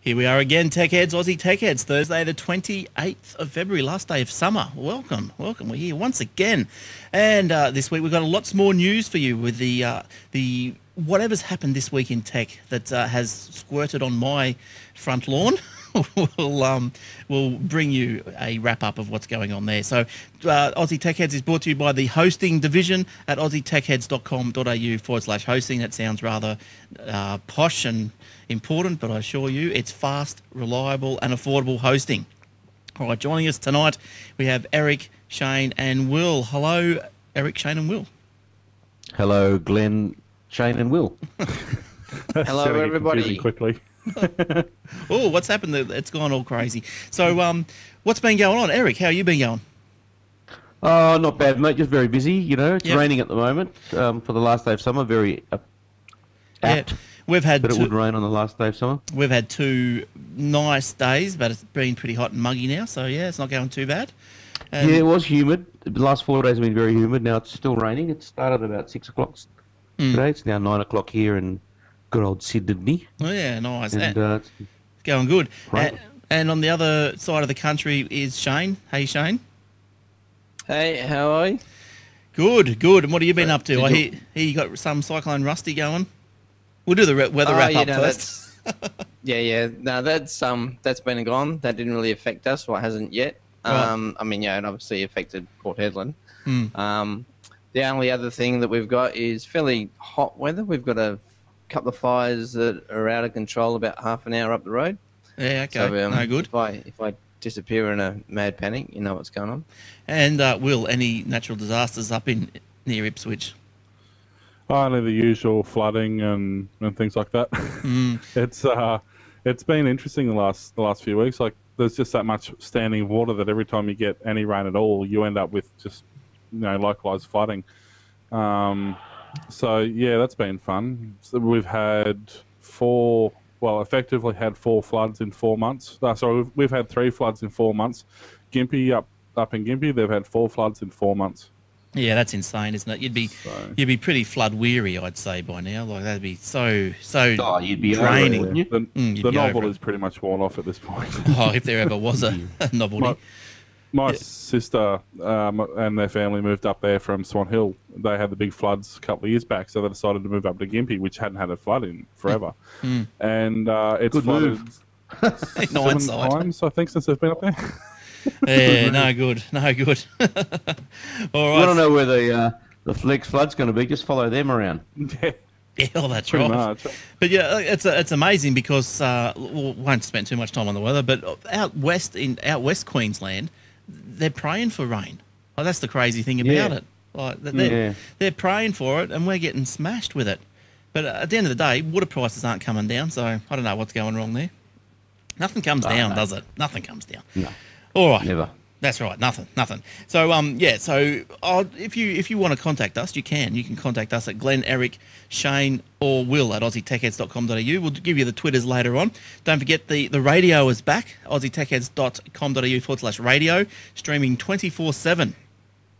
Here we are again, Tech Heads, Aussie Tech Heads, Thursday the 28th of February, last day of summer. Welcome. We're here once again. And this week we've got lots more news for you with the whatever's happened this week in tech that has squirted on my front lawn. We'll bring you a wrap-up of what's going on there. So Aussie Tech Heads is brought to you by the hosting division at aussietechheads.com.au/hosting. That sounds rather posh and important, but I assure you it's fast, reliable and affordable hosting. All right, joining us tonight we have Eric, Shane and Will. Hello, Eric, Shane and Will. Hello, Glenn, Shane and Will. Hello, everybody. Quickly. Oh, what's happened? It's gone all crazy. So what's been going on? Eric, how you been going? Oh, not bad, mate. Just very busy, you know. It's Yep. raining at the moment for the last day of summer. Very apt. We've had But it would rain on the last day of summer. We've had 2 nice days, but it's been pretty hot and muggy now, so yeah, it's not going too bad. Yeah, it was humid. The last 4 days have been very humid. Now it's still raining. It started about 6 o'clock today. It's now 9 o'clock here in good old Sydney. Oh yeah, nice. And It's going good. Right. And on the other side of the country is Shane. Hey, Shane. Hey, how are you? Good. And what have you been up to? I hear you got some Cyclone Rusty going. We'll do the weather wrap up first. Yeah. No, that's been and gone. That didn't really affect us. Well, it hasn't yet. Right. I mean, yeah, it obviously affected Port Hedland. Mm. The only other thing that we've got is fairly hot weather. We've got a couple of fires that are out of control about half an hour up the road. Yeah, okay. So, No good. If I disappear in a mad panic, you know what's going on. And Will, any natural disasters up in near Ipswich? Only the usual flooding and things like that. It's been interesting the last few weeks. Like there's just that much standing water that every time you get any rain at all, you end up with just localized flooding. So yeah, that's been fun. So we've had effectively had 4 floods in 4 months. We've had 3 floods in 4 months. Gympie up in Gympie, they've had 4 floods in 4 months. Yeah, that's insane, isn't it? You'd be pretty flood weary, I'd say, by now. Like that'd be so you'd be draining. over it, wouldn't The novel is pretty much worn off at this point. Oh, if there ever was a novelty. My sister and their family moved up there from Swan Hill. They had the big floods a couple of years back, so they decided to move up to Gympie, which hadn't had a flood in forever. And it's Good flooded move. 7 times, I think, since they've been up there. Yeah, no good. All right. You want to know where the next flood's going to be? Just follow them around. Yeah, Yeah, well, that's pretty right. much. But yeah, it's amazing because we won't spend too much time on the weather, but out west Queensland, they're praying for rain. Oh, that's the crazy thing about it. Like they're praying for it, and we're getting smashed with it. But at the end of the day, water prices aren't coming down, so I don't know what's going wrong there. Nothing comes down, does it? Nothing comes down. No. All right. Never. That's right. Nothing. So if you want to contact us, you can contact us at Glenn, Eric, Shane or Will at aussietechheads.com.au. We'll give you the Twitters later on. Don't forget the radio is back, aussietechheads.com.au/radio, streaming 24/7.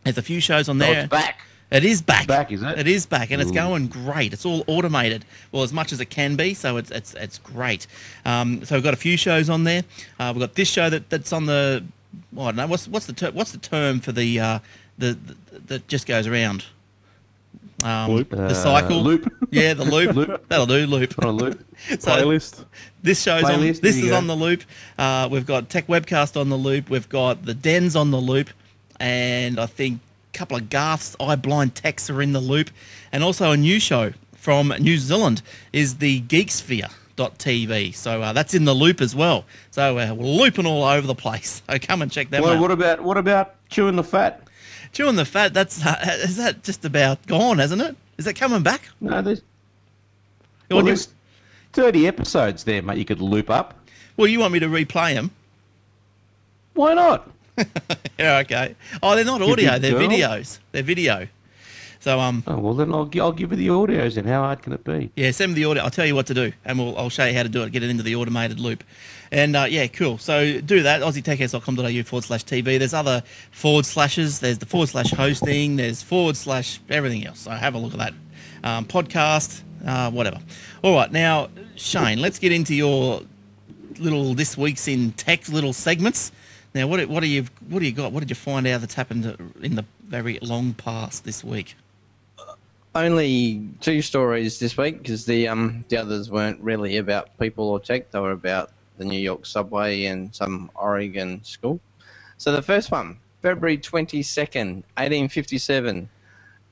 There's a few shows on there. Oh, it's back. It is back. It's back, is it? It is back, and it's going great. It's all automated, well, as much as it can be. So it's great. So we've got a few shows on there. We've got this show that's on the. I don't know what's the term for the that just goes around. Loop. The cycle. Loop. Yeah, the loop. That'll do. Loop. On a loop. So Playlist. this show's on. Playlist, This there you is go. on the loop. We've got Tech Webcast on the loop. We've got the Dens on the loop, and I think couple of Garth's Eye Blind Techs are in the loop, and also a new show from New Zealand is the Geeksphere.tv. So that's in the loop as well. So we're looping all over the place. So come and check them out. Well, what about Chewing the Fat? Chewing the Fat. That's is that just about gone, hasn't it? Is that coming back? No, there's 30 episodes there, mate. You could loop up. Well, you want me to replay them? Why not? Yeah, okay. Oh, they're not audio. big They're girl. videos. They're video. So Oh well, then I'll give you the audios. Then how hard can it be? yeah, send me the audio. I'll tell you what to do, and I'll show you how to do it. Get it into the automated loop, and yeah, cool. So do that. AussieTechHeads.com.au/TV. There's other /. There's the / hosting. There's / everything else. So have a look at that podcast, whatever. All right, now Shane, let's get into your little this week's in tech little segments. Now, what do you got? What did you find out that's happened in the very long past this week? Only 2 stories this week because the others weren't really about people or tech. They were about the New York subway and some Oregon school. So the first one, February 22nd, 1857.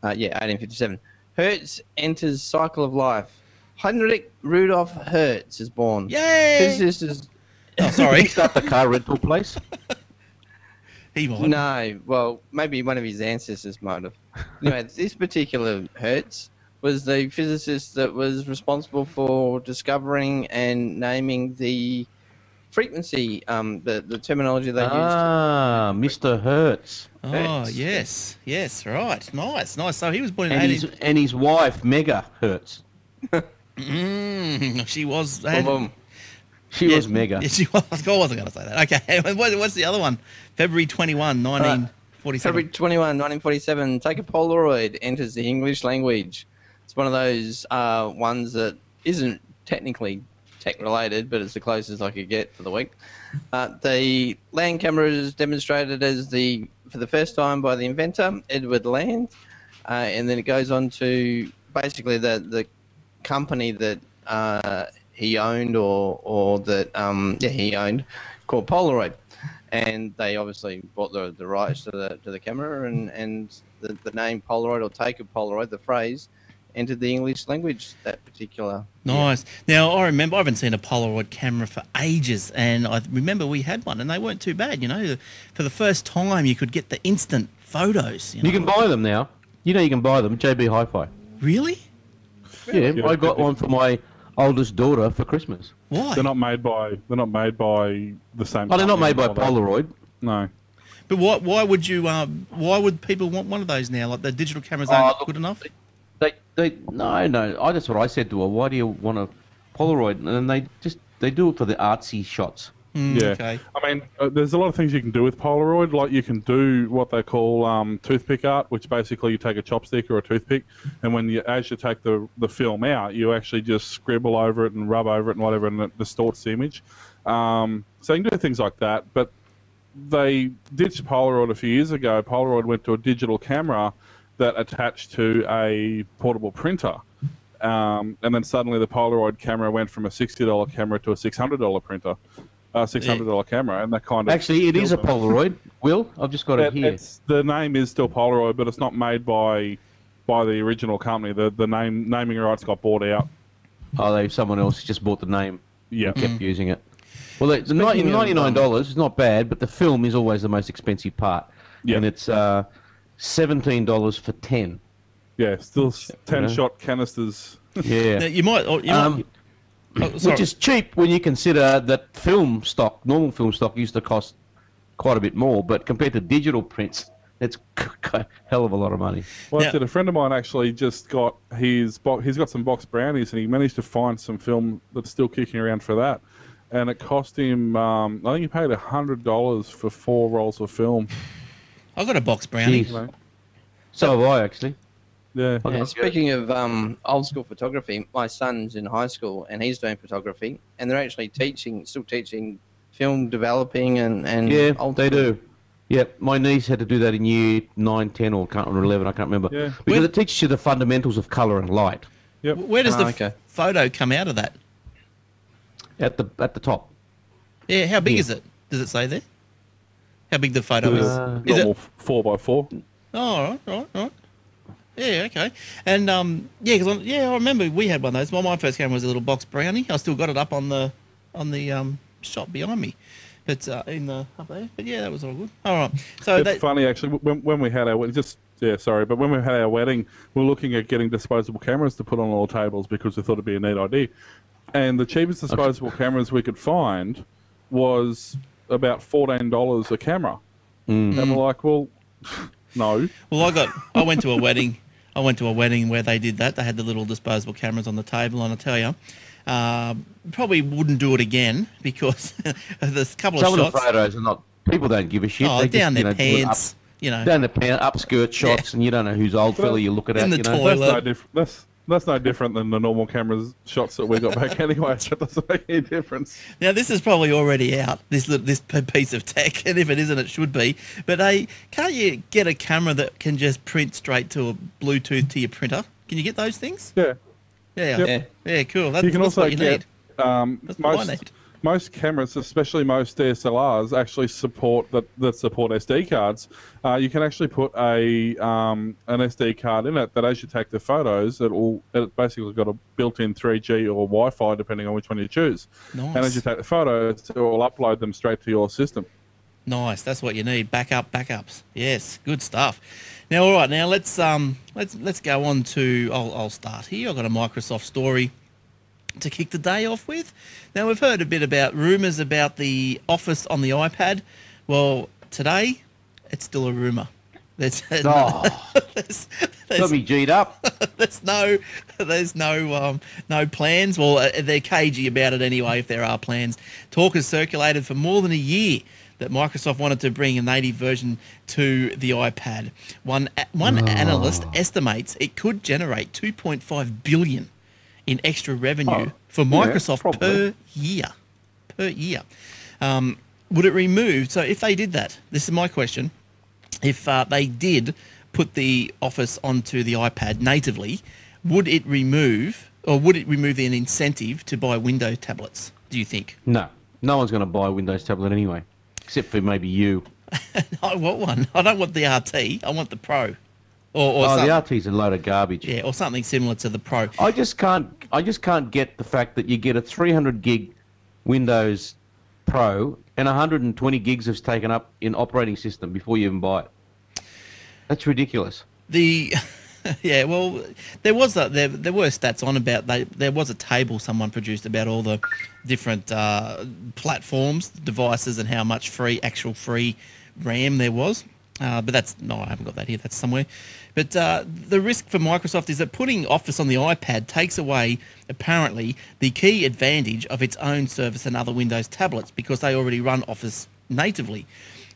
1857. Hertz enters cycle of life. Heinrich Rudolf Hertz is born. Yay! Physicist is... Oh, sorry. Did he start the car rental place? He might. No, well, maybe one of his ancestors might have. Anyway, this particular Hertz was the physicist that was responsible for discovering and naming the frequency, the terminology they used. Ah, Mr. Hertz. Oh, Hertz. yes, right. Nice. So he was born in And his wife, Mega Hertz. She was... She was mega. Yeah, she was. I wasn't going to say that. Okay, what's the other one? February 21, 1947. February 21, 1947, take a Polaroid, enters the English language. It's one of those ones that isn't technically tech-related, but it's the closest I could get for the week. The land camera is demonstrated for the first time by the inventor, Edward Land, and then it goes on to basically the company that he owned he owned, called Polaroid. And they obviously bought the rights to the camera, and the name Polaroid, or take a Polaroid, the phrase, entered the English language that particular Nice. Year. Now, I remember I haven't seen a Polaroid camera for ages, and I remember we had one, and they weren't too bad, you know. For the first time, you could get the instant photos. You can buy them now. You know you can buy them, JB Hi-Fi. Really? Yeah, I got one for my oldest daughter for Christmas. Why? They're not made by the same. Oh, they're not company made by and all that. Polaroid. No. But why would you? Why would people want one of those now? Like the digital cameras aren't good enough. No. That's what I said to her. Why do you want a Polaroid? And they do it for the artsy shots. Yeah. Okay. I mean, there's a lot of things you can do with Polaroid. Like you can do what they call toothpick art, which basically you take a chopstick or a toothpick, and as you take the film out, you actually just scribble over it and rub over it and whatever, and it distorts the image. So you can do things like that. But they ditched Polaroid a few years ago. Polaroid went to a digital camera that attached to a portable printer. And then suddenly the Polaroid camera went from a $60 camera to a $600 printer. $600 camera, and that kind of... Actually, it is a Polaroid. Will, I've just got it here. The name is still Polaroid, but it's not made by the original company. The naming rights got bought out. Oh, someone else just bought the name. Yeah. And kept using it. Well, the $99 is not bad, but the film is always the most expensive part. Yeah. And it's $17 for 10. Yeah, still 10-shot canisters. Yeah. Now, you might. Which is cheap when you consider that normal film stock used to cost quite a bit more, but compared to digital prints, it's a hell of a lot of money. Well, I said a friend of mine actually just got he's got some box brownies, and he managed to find some film that's still kicking around for that, and it cost him I think he paid $100 for 4 rolls of film. I got a box brownie. Jeez. So have I, actually. Yeah. Speaking of old school photography, my son's in high school and he's doing photography, and they're actually still teaching film developing and Yeah, old they school. do. Yep, my niece had to do that in year 9, 10, or 11, I can't remember. Yeah. Because it teaches you the fundamentals of colour and light Yep. Where does the photo come out of that? at the top. Yeah, how big is it? Does it say there? How big the photo is? Is Normal it? 4x4. Oh, all right. Yeah, okay. And I remember we had one of those. My first camera was a little box brownie. I still got it up on the shop behind me, but up there. But yeah, that was all good. All right. So It's funny actually. When we had our when we had our wedding, we were looking at getting disposable cameras to put on all tables because we thought it'd be a neat idea. And the cheapest disposable cameras we could find was about $14 a camera. And we're like, well, no. Well, I went to a wedding. I went to a wedding where they did that. They had the little disposable cameras on the table, and I tell you, probably wouldn't do it again because there's a couple of Some shots. of the photos are not. People don't give a shit. Oh, They down just, their do it pants, Down their pants, upskirt shots, and you don't know whose old fella you're looking at. In the you know? toilet. That's no different. That's no different than the normal cameras shots that we got back anyway, so it doesn't make any difference. Now, this is probably already out, this piece of tech, and if it isn't, it should be. But can't you get a camera that can just print straight to a Bluetooth to your printer? Can you get those things? Yeah. Yeah. Yep. Yeah, cool. You can also what you get need. Most cameras, especially most DSLRs, actually support that support SD cards. You can actually put an SD card in it that, as you take the photos, it basically got a built-in 3G or Wi-Fi, depending on which one you choose. Nice. And as you take the photos, it will upload them straight to your system. Nice. That's what you need. Backups. Yes, good stuff. Now, all right. Now let's go on to. I'll start here. I've got a Microsoft story to kick the day off with. Now, we've heard a bit about rumours about the Office on the iPad. Well, today, it's still a rumour. There's got me G'd up. There's no plans. Well, they're cagey about it anyway, if there are plans. Talk has circulated for more than a year that Microsoft wanted to bring a native version to the iPad. One analyst estimates it could generate $2.5 billion in extra revenue for Microsoft per year. Would it remove, so if they did that, this is my question, if they did put the Office onto the iPad natively, would it remove an incentive to buy Windows tablets, do you think? No one's going to buy a Windows tablet anyway, except for maybe you. I want one. I don't want the RT, I want the Pro. The RT's a load of garbage. Yeah, or something similar to the Pro. I just can't get the fact that you get a 300 gig Windows Pro and 120 gigs is taken up in operating system before you even buy it. That's ridiculous. Yeah, well, there were stats on about there was a table someone produced about all the different platforms, devices, and how much actual free RAM there was. But I haven't got that here. That's somewhere. But the risk for Microsoft is that putting Office on the iPad takes away, apparently, the key advantage of its own service and other Windows tablets because they already run Office natively.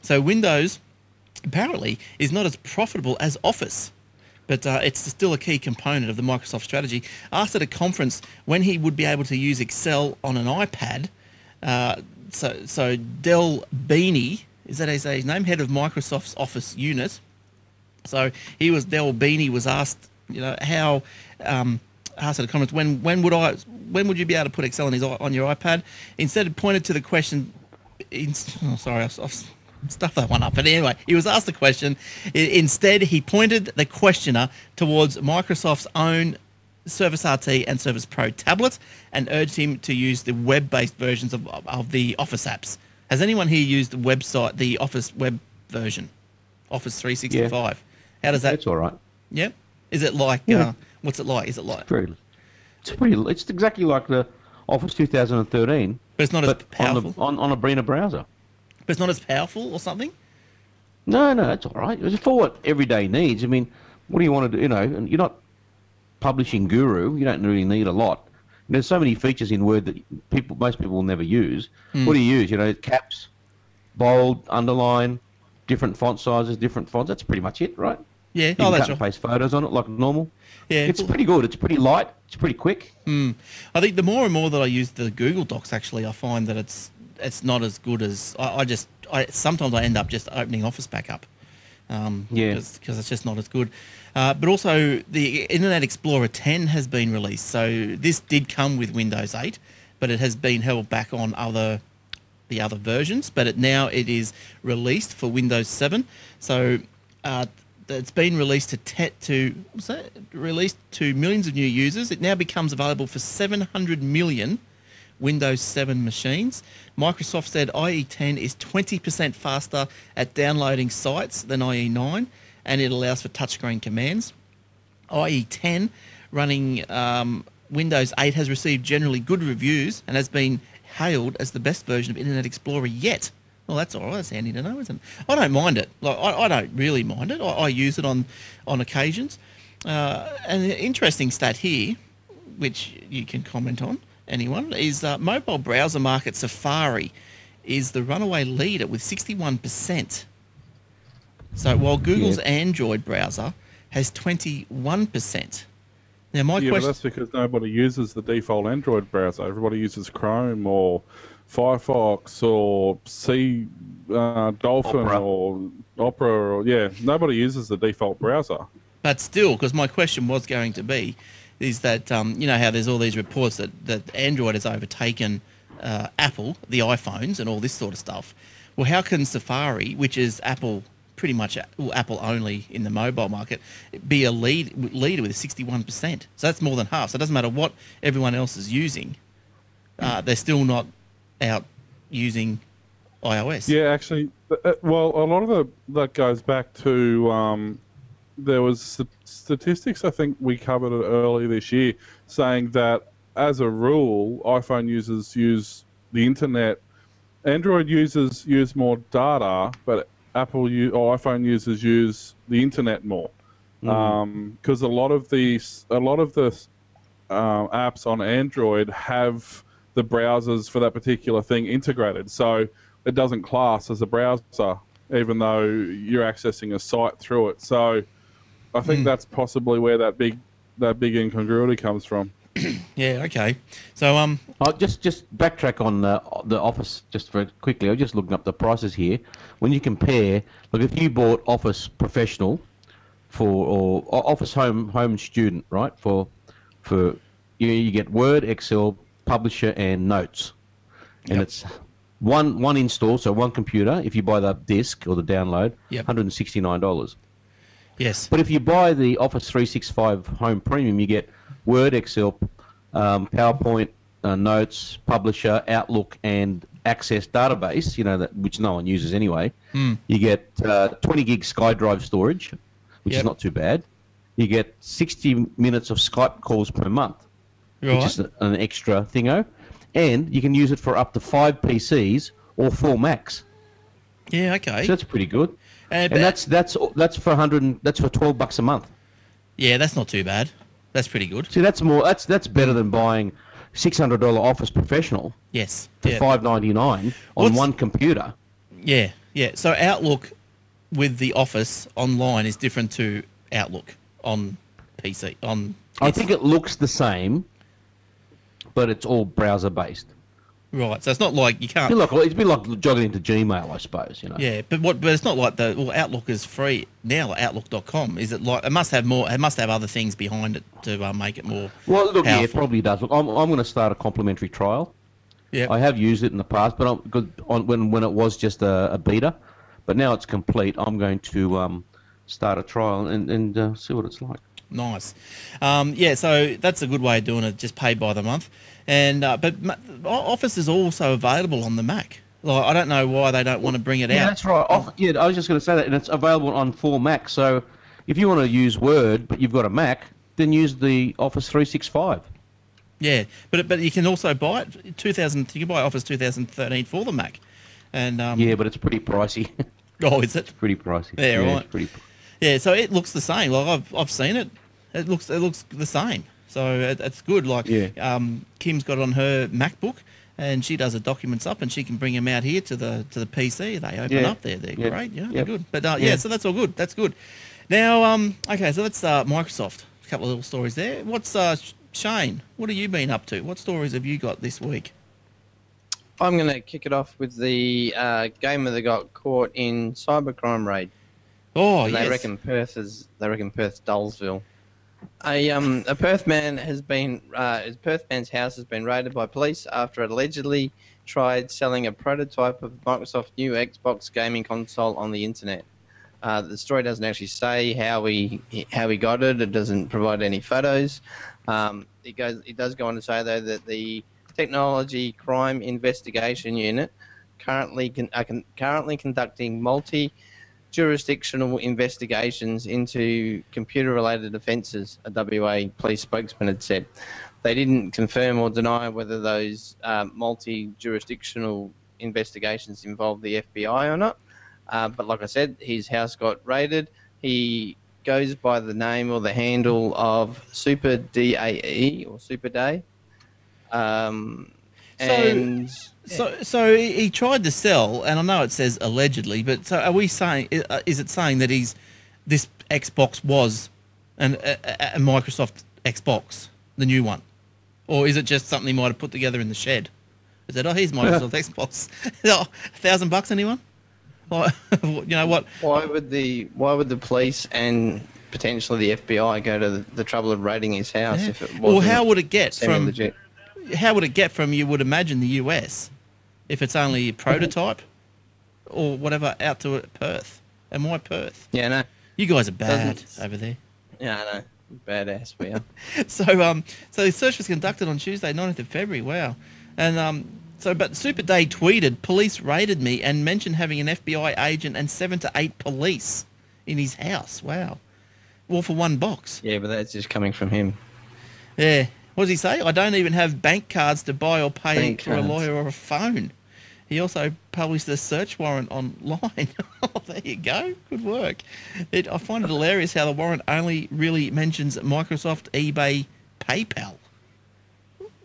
So Windows, apparently, is not as profitable as Office. But it's still a key component of the Microsoft strategy. Asked at a conference when he would be able to use Excel on an iPad, so Del Beanie, is that his name? Head of Microsoft's Office unit. So Del Beanie was asked, how asked at a conference when would you be able to put Excel on your iPad? Instead, it pointed to the question. I've stuffed that one up. But anyway, he was asked the question. Instead, he pointed the questioner towards Microsoft's own Surface RT and Surface Pro tablets and urged him to use the web-based versions of the Office apps. Has anyone here used the Office web version, Office 365? Yeah. How does that? It's all right. Yeah. Is it like? What's it like? Is it like? It's exactly like the Office 2013. But it's not as powerful on a Brina browser. But it's not as powerful or something. No, it's all right. It's for what everyday needs. I mean, what do you want to do? And you're not publishing guru. You don't really need a lot. There's so many features in Word that most people will never use. What do you use? Caps, bold, underline, different font sizes, different fonts. That's pretty much it, right? Yeah. You can cut and paste photos on it like normal. Yeah. It's pretty good. It's pretty light. It's pretty quick. I think the more and more that I use the Google Docs, actually, I find that it's not as good as sometimes I end up just opening Office back up. Because it's just not as good. But also, the Internet Explorer 10 has been released. So this did come with Windows 8, but it has been held back on the other versions. But now it is released for Windows 7. So it's been released to millions of new users. It now becomes available for 700 million Windows 7 machines. Microsoft said IE10 is 20% faster at downloading sites than IE9, and it allows for touchscreen commands. IE10 running Windows 8 has received generally good reviews and has been hailed as the best version of Internet Explorer yet. Well, that's all right. That's handy to know, isn't it? I don't mind it. I don't really mind it. I use it on occasions. And an interesting stat here, which you can comment on, anyone, is mobile browser market Safari is the runaway leader with 61%. So while Google's Android browser has 21%. Now, my Yeah, but question. that's because nobody uses the default Android browser. Everybody uses Chrome or Firefox or Dolphin Opera. or Opera. Or, yeah, nobody uses the default browser. But still, because my question was going to be, is that you know how there's all these reports that Android has overtaken Apple, the iPhones, and all this sort of stuff. Well, how can Safari, which is Apple, pretty much Apple only in the mobile market, be a leader with 61%? So that's more than half. So it doesn't matter what everyone else is using, they're still not out using iOS. Yeah, actually, well, a lot of that goes back to there was statistics I think we covered it early this year saying that as a rule, iPhone users use the internet. Android users use more data, but or iPhone users use the internet more because a lot of the apps on Android have the browsers for that particular thing integrated, so it doesn't class as a browser, even though you're accessing a site through it. So I think that's possibly where that big incongruity comes from. Yeah. Okay. So I'll just backtrack on the Office just very quickly. I'm just looking up the prices here. When you compare, look, if you bought Office Professional or Office Home Student, right? For you get Word, Excel, Publisher, and Notes, and it's one install, so one computer. If you buy the disc or the download, $169. yes. But if you buy the Office 365 Home Premium, you get Word, Excel, PowerPoint, Notes, Publisher, Outlook, and Access Database, which no one uses anyway. You get 20 gig SkyDrive storage, which is not too bad. You get 60 minutes of Skype calls per month, which is an extra thingo. And you can use it for up to 5 PCs or 4 Macs. Yeah, okay. So that's pretty good. And that's for $12 a month. Yeah, that's not too bad. That's pretty good. See, that's better than buying $600 Office Professional. Yes. For $599 on one computer. Yeah, yeah. So Outlook with the Office online is different to Outlook on PC. I think it looks the same, but it's all browser based. Right, so it's not like you can't. It's been like jogging into Gmail, I suppose. Yeah, but it's not like Outlook is free now. Like Outlook.com, is it like it must have more? It must have other things behind it to make it more. Well, look, powerful. yeah, it probably does. Look, I'm going to start a complimentary trial. Yeah, I have used it in the past, but when it was just a beta, but now it's complete. I'm going to start a trial and see what it's like. Nice. Yeah, so that's a good way of doing it. Just pay by the month, and but Office is also available on the Mac. Like, I don't know why they don't want to bring it out. Yeah, that's right. I was just going to say that, and it's available on 4 Macs. So if you want to use Word, but you've got a Mac, then use the Office 365. Yeah, but you can also buy it 2000. You can buy Office 2013 for the Mac, and yeah, but it's pretty pricey. Oh, is it? It's pretty pricey. Yeah, right. It's yeah, so it looks the same. Like I've seen it. It looks the same. So it's good. Like Kim's got on her MacBook, and she does the documents up, and she can bring them out here to the PC. They open up there. They're great. Yeah, they're good. But so that's all good. That's good. Now, okay, so let's Microsoft. A couple of little stories there. What's Shane? What have you been up to? What stories have you got this week? I'm going to kick it off with the gamer that got caught in cybercrime raid. Oh, and yes. They reckon Perth's Dullsville. A Perth man has been Perth man's house has been raided by police after it allegedly tried selling a prototype of Microsoft's new Xbox gaming console on the internet. The story doesn't actually say how he got it. It doesn't provide any photos. It does go on to say though that the Technology Crime Investigation Unit currently conducting multi-jurisdictional investigations into computer-related offences, a WA police spokesman had said. They didn't confirm or deny whether those multi-jurisdictional investigations involved the FBI or not. But like I said, his house got raided. He goes by the name or the handle of Super DAE or Super Day. So he tried to sell, and I know it says allegedly, but so are we saying? Is it saying that this Xbox was a Microsoft Xbox, the new one, or is it just something he might have put together in the shed? Is it? Oh, here's Microsoft Xbox. Oh, $1,000, anyone? Or, you know what? Why would the police and potentially the FBI go to the trouble of raiding his house if it wasn't? Well, how would it get from? Legit? How would it get from? You would imagine the US, if it's only a prototype, or whatever, out to Perth. And why Perth? Yeah, no. You guys are bad over there. Yeah, I know. Badass we are. So the search was conducted on Tuesday, 9th of February. Wow. And but Super Day tweeted, police raided me and mentioned having an FBI agent and 7 to 8 police in his house. Wow. All for one box. Yeah, but that's just coming from him. Yeah. What does he say? I don't even have bank cards to buy or pay Bank for a cards. lawyer or a phone. He also published a search warrant online. Oh, there you go. Good work. I find it hilarious how the warrant only really mentions Microsoft, eBay, PayPal.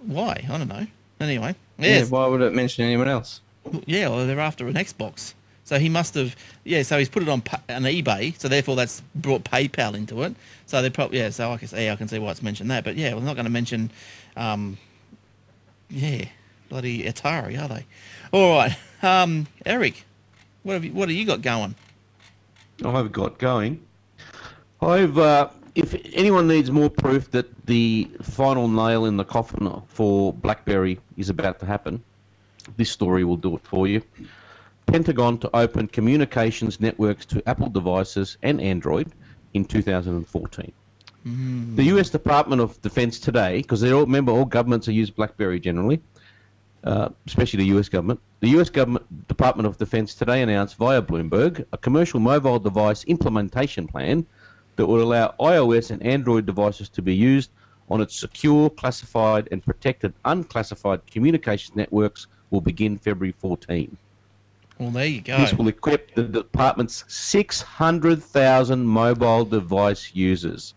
Why? I don't know. Anyway. Yes. Yeah, why would it mention anyone else? Yeah, well, they're after an Xbox. So he must have, so he's put it on eBay, so therefore that's brought PayPal into it. So they probably, so I can see why it's mentioned that. But yeah, we're not going to mention, bloody Atari, are they? All right, Eric, what have you got going? I've got going. If anyone needs more proof that the final nail in the coffin for BlackBerry is about to happen, this story will do it for you. Pentagon to open communications networks to Apple devices and Android in 2014. The US Department of Defense today, because all governments use BlackBerry generally, especially the US government. The US government Department of Defense today announced via Bloomberg a commercial mobile device implementation plan that would allow iOS and Android devices to be used on its secure, classified and protected unclassified communications networks will begin February 14. Well, there you go. This will equip the department's 600,000 mobile device users.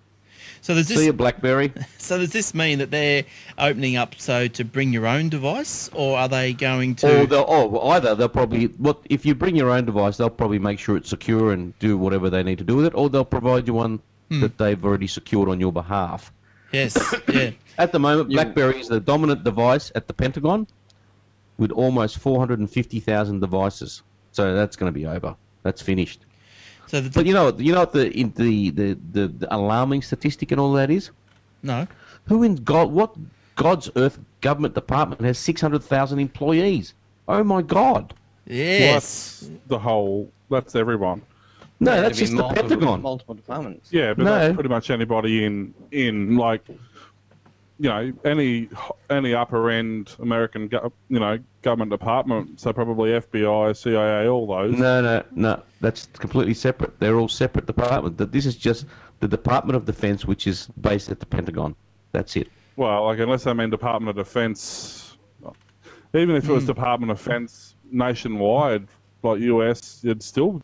So does See you, BlackBerry. So does this mean that they're opening up to bring your own device, or are they going to? Either they'll probably if you bring your own device, they'll probably make sure it's secure and do whatever they need to do with it, or they'll provide you one that they've already secured on your behalf. Yes, yeah. At the moment, BlackBerry is the dominant device at the Pentagon, with almost 450,000 devices. So that's going to be over. That's finished. So But you know what the alarming statistic and all that is? No. What God's earth government department has 600,000 employees? Oh my God! Yes. That's everyone. No, Yeah, that's it'd be just the Pentagon. Multiple departments. Yeah, but No. that's pretty much anybody in like, any upper end American government department. So probably FBI, CIA, all those. No, that's completely separate. They're all separate departments. This is just the Department of Defense, which is based at the Pentagon. That's it. Well, like unless they mean Department of Defense, even if it was Department of Defense nationwide, like US, it'd still.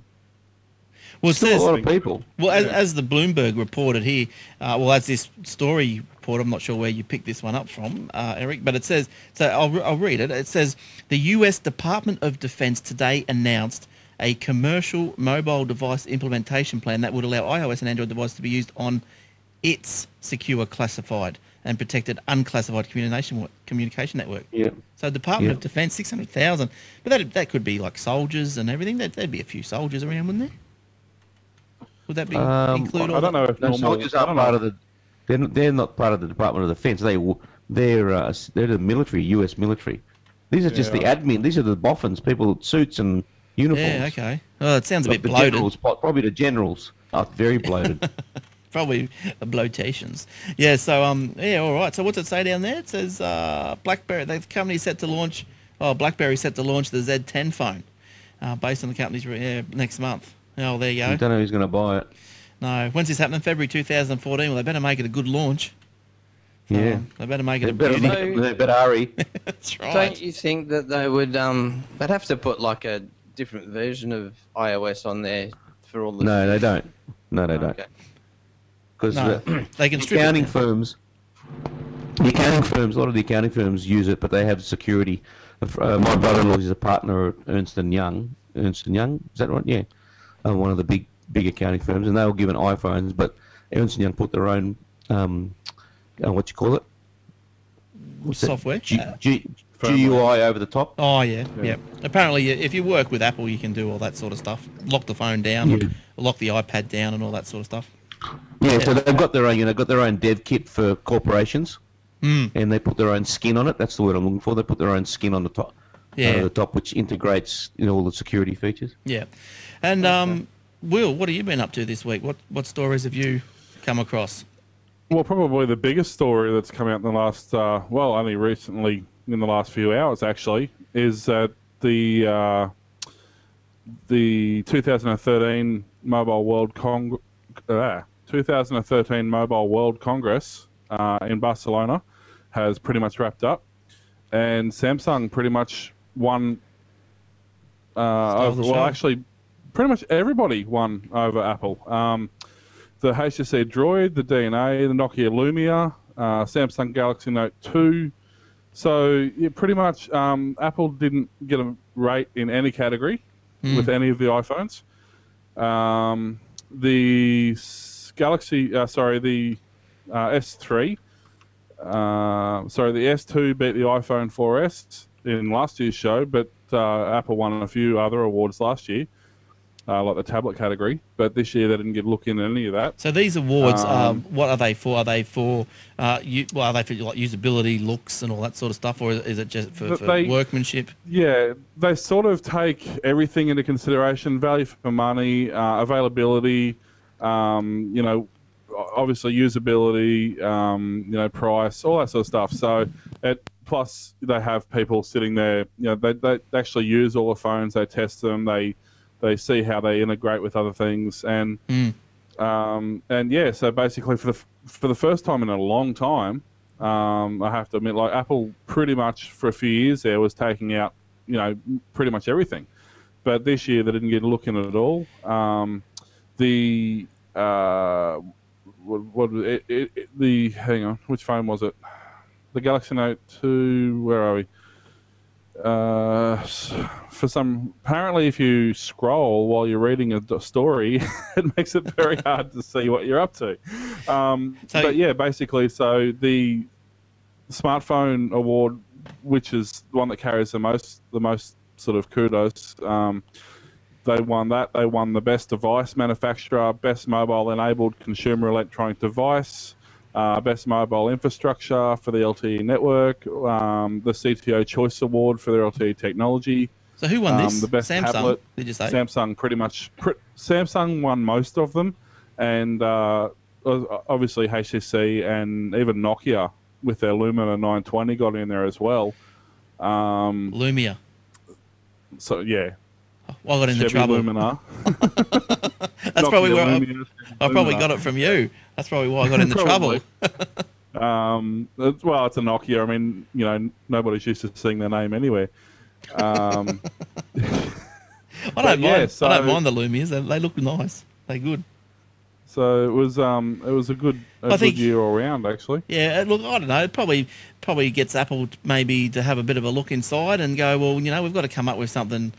Well, it Still says, a lot of people. well, as the Bloomberg reported here, as this story report, I'm not sure where you picked this one up from, Eric, but it says, so I'll read it. It says, the US Department of Defense today announced a commercial mobile device implementation plan that would allow iOS and Android devices to be used on its secure, classified and protected unclassified communication network. Yeah. So Department Yeah. of Defense, 600,000. But that could be like soldiers and everything. There'd be a few soldiers around, wouldn't there? Would that be include all I don't know if No, normal. soldiers are part of the. They're not part of the Department of Defense. They're the military, U.S. military. These are just the admin. These are the boffins, people with suits and uniforms. Yeah, okay. Oh, it sounds a Like bit the bloated. generals, probably the generals are very bloated. Probably bloatations. Yeah, so, all right. So what's it say down there? It says BlackBerry, the company set to launch, BlackBerry set to launch the Z10 phone based on the company's next month. Oh, there you I go. don't know who's going to buy it. No, when's this happening? February 2014. Well, they better make it a good launch. Yeah. They better make it They a better, beauty. they better hurry. That's right. Don't you think that they would? They'd have to put like a different version of iOS on there for all the. No, they don't. No, they don't. Okay. Because No, they can the strip it accounting down. firms, a lot of the accounting firms use it, but they have security. My brother-in-law is a partner at Ernst & Young. Ernst & Young, is that right? Yeah. One of the big accounting firms, and they were given iPhones, but Ernst & Young put their own what you call it? What's that? Software. GUI over the top. Oh yeah. Apparently, if you work with Apple, you can do all that sort of stuff. Lock the phone down, lock the iPad down, and all that sort of stuff. Yeah, so they've got their own, dev kit for corporations, and they put their own skin on it. That's the word I'm looking for. They put their own skin on the top. The top, which integrates all the security features. Yeah, and Will, what have you been up to this week? What stories have you come across? Well, probably the biggest story that's come out in the last, only recently in the last few hours actually, is that the 2013 Mobile World 2013 Mobile World Congress in Barcelona has pretty much wrapped up, and Samsung pretty much won. Actually, pretty much everybody won over Apple. The HTC Droid, the DNA, the Nokia Lumia, Samsung Galaxy Note 2. So pretty much Apple didn't get a rate in any category with any of the iPhones. The Galaxy, the S3, the S2 beat the iPhone 4S in last year's show, but Apple won a few other awards last year, like the tablet category. But this year they didn't get a look in any of that. So these awards, what are they for? Are they for are they for like usability, looks, and all that sort of stuff, or is it just for workmanship? Yeah, they sort of take everything into consideration: value for money, availability, obviously usability, price, all that sort of stuff. So plus they have people sitting there. They actually use all the phones. They test them. They see how they integrate with other things, and so basically for the first time in a long time, I have to admit, like Apple pretty much for a few years there was taking out pretty much everything, but this year they didn't get a look in it at all. Hang on, which phone was it? The Galaxy Note 2. Where are we? Apparently if you scroll while you're reading a story, it makes it very hard to see what you're up to. Basically, so the smartphone award, which is the one that carries the most sort of kudos, they won that. They won the best device manufacturer, best mobile enabled consumer electronic device, best mobile infrastructure for the LTE network, the CTO Choice Award for their LTE technology. So who won this? The best Samsung, tablet. did you say? Samsung pretty much. Samsung won most of them, and obviously HTC and even Nokia with their Lumia 920 got in there as well. Lumia. So yeah. Well, I got in the Chevy trouble. Lumina. That's probably where I probably got it from you. That's probably why I got in the trouble. Well, it's a Nokia. I mean, nobody's used to seeing their name anywhere. I don't mind the Lumias. They look nice. They're good. So it was a good year all round, actually. Yeah, look, I don't know. It probably gets Apple maybe to have a bit of a look inside and go, well, we've got to come up with something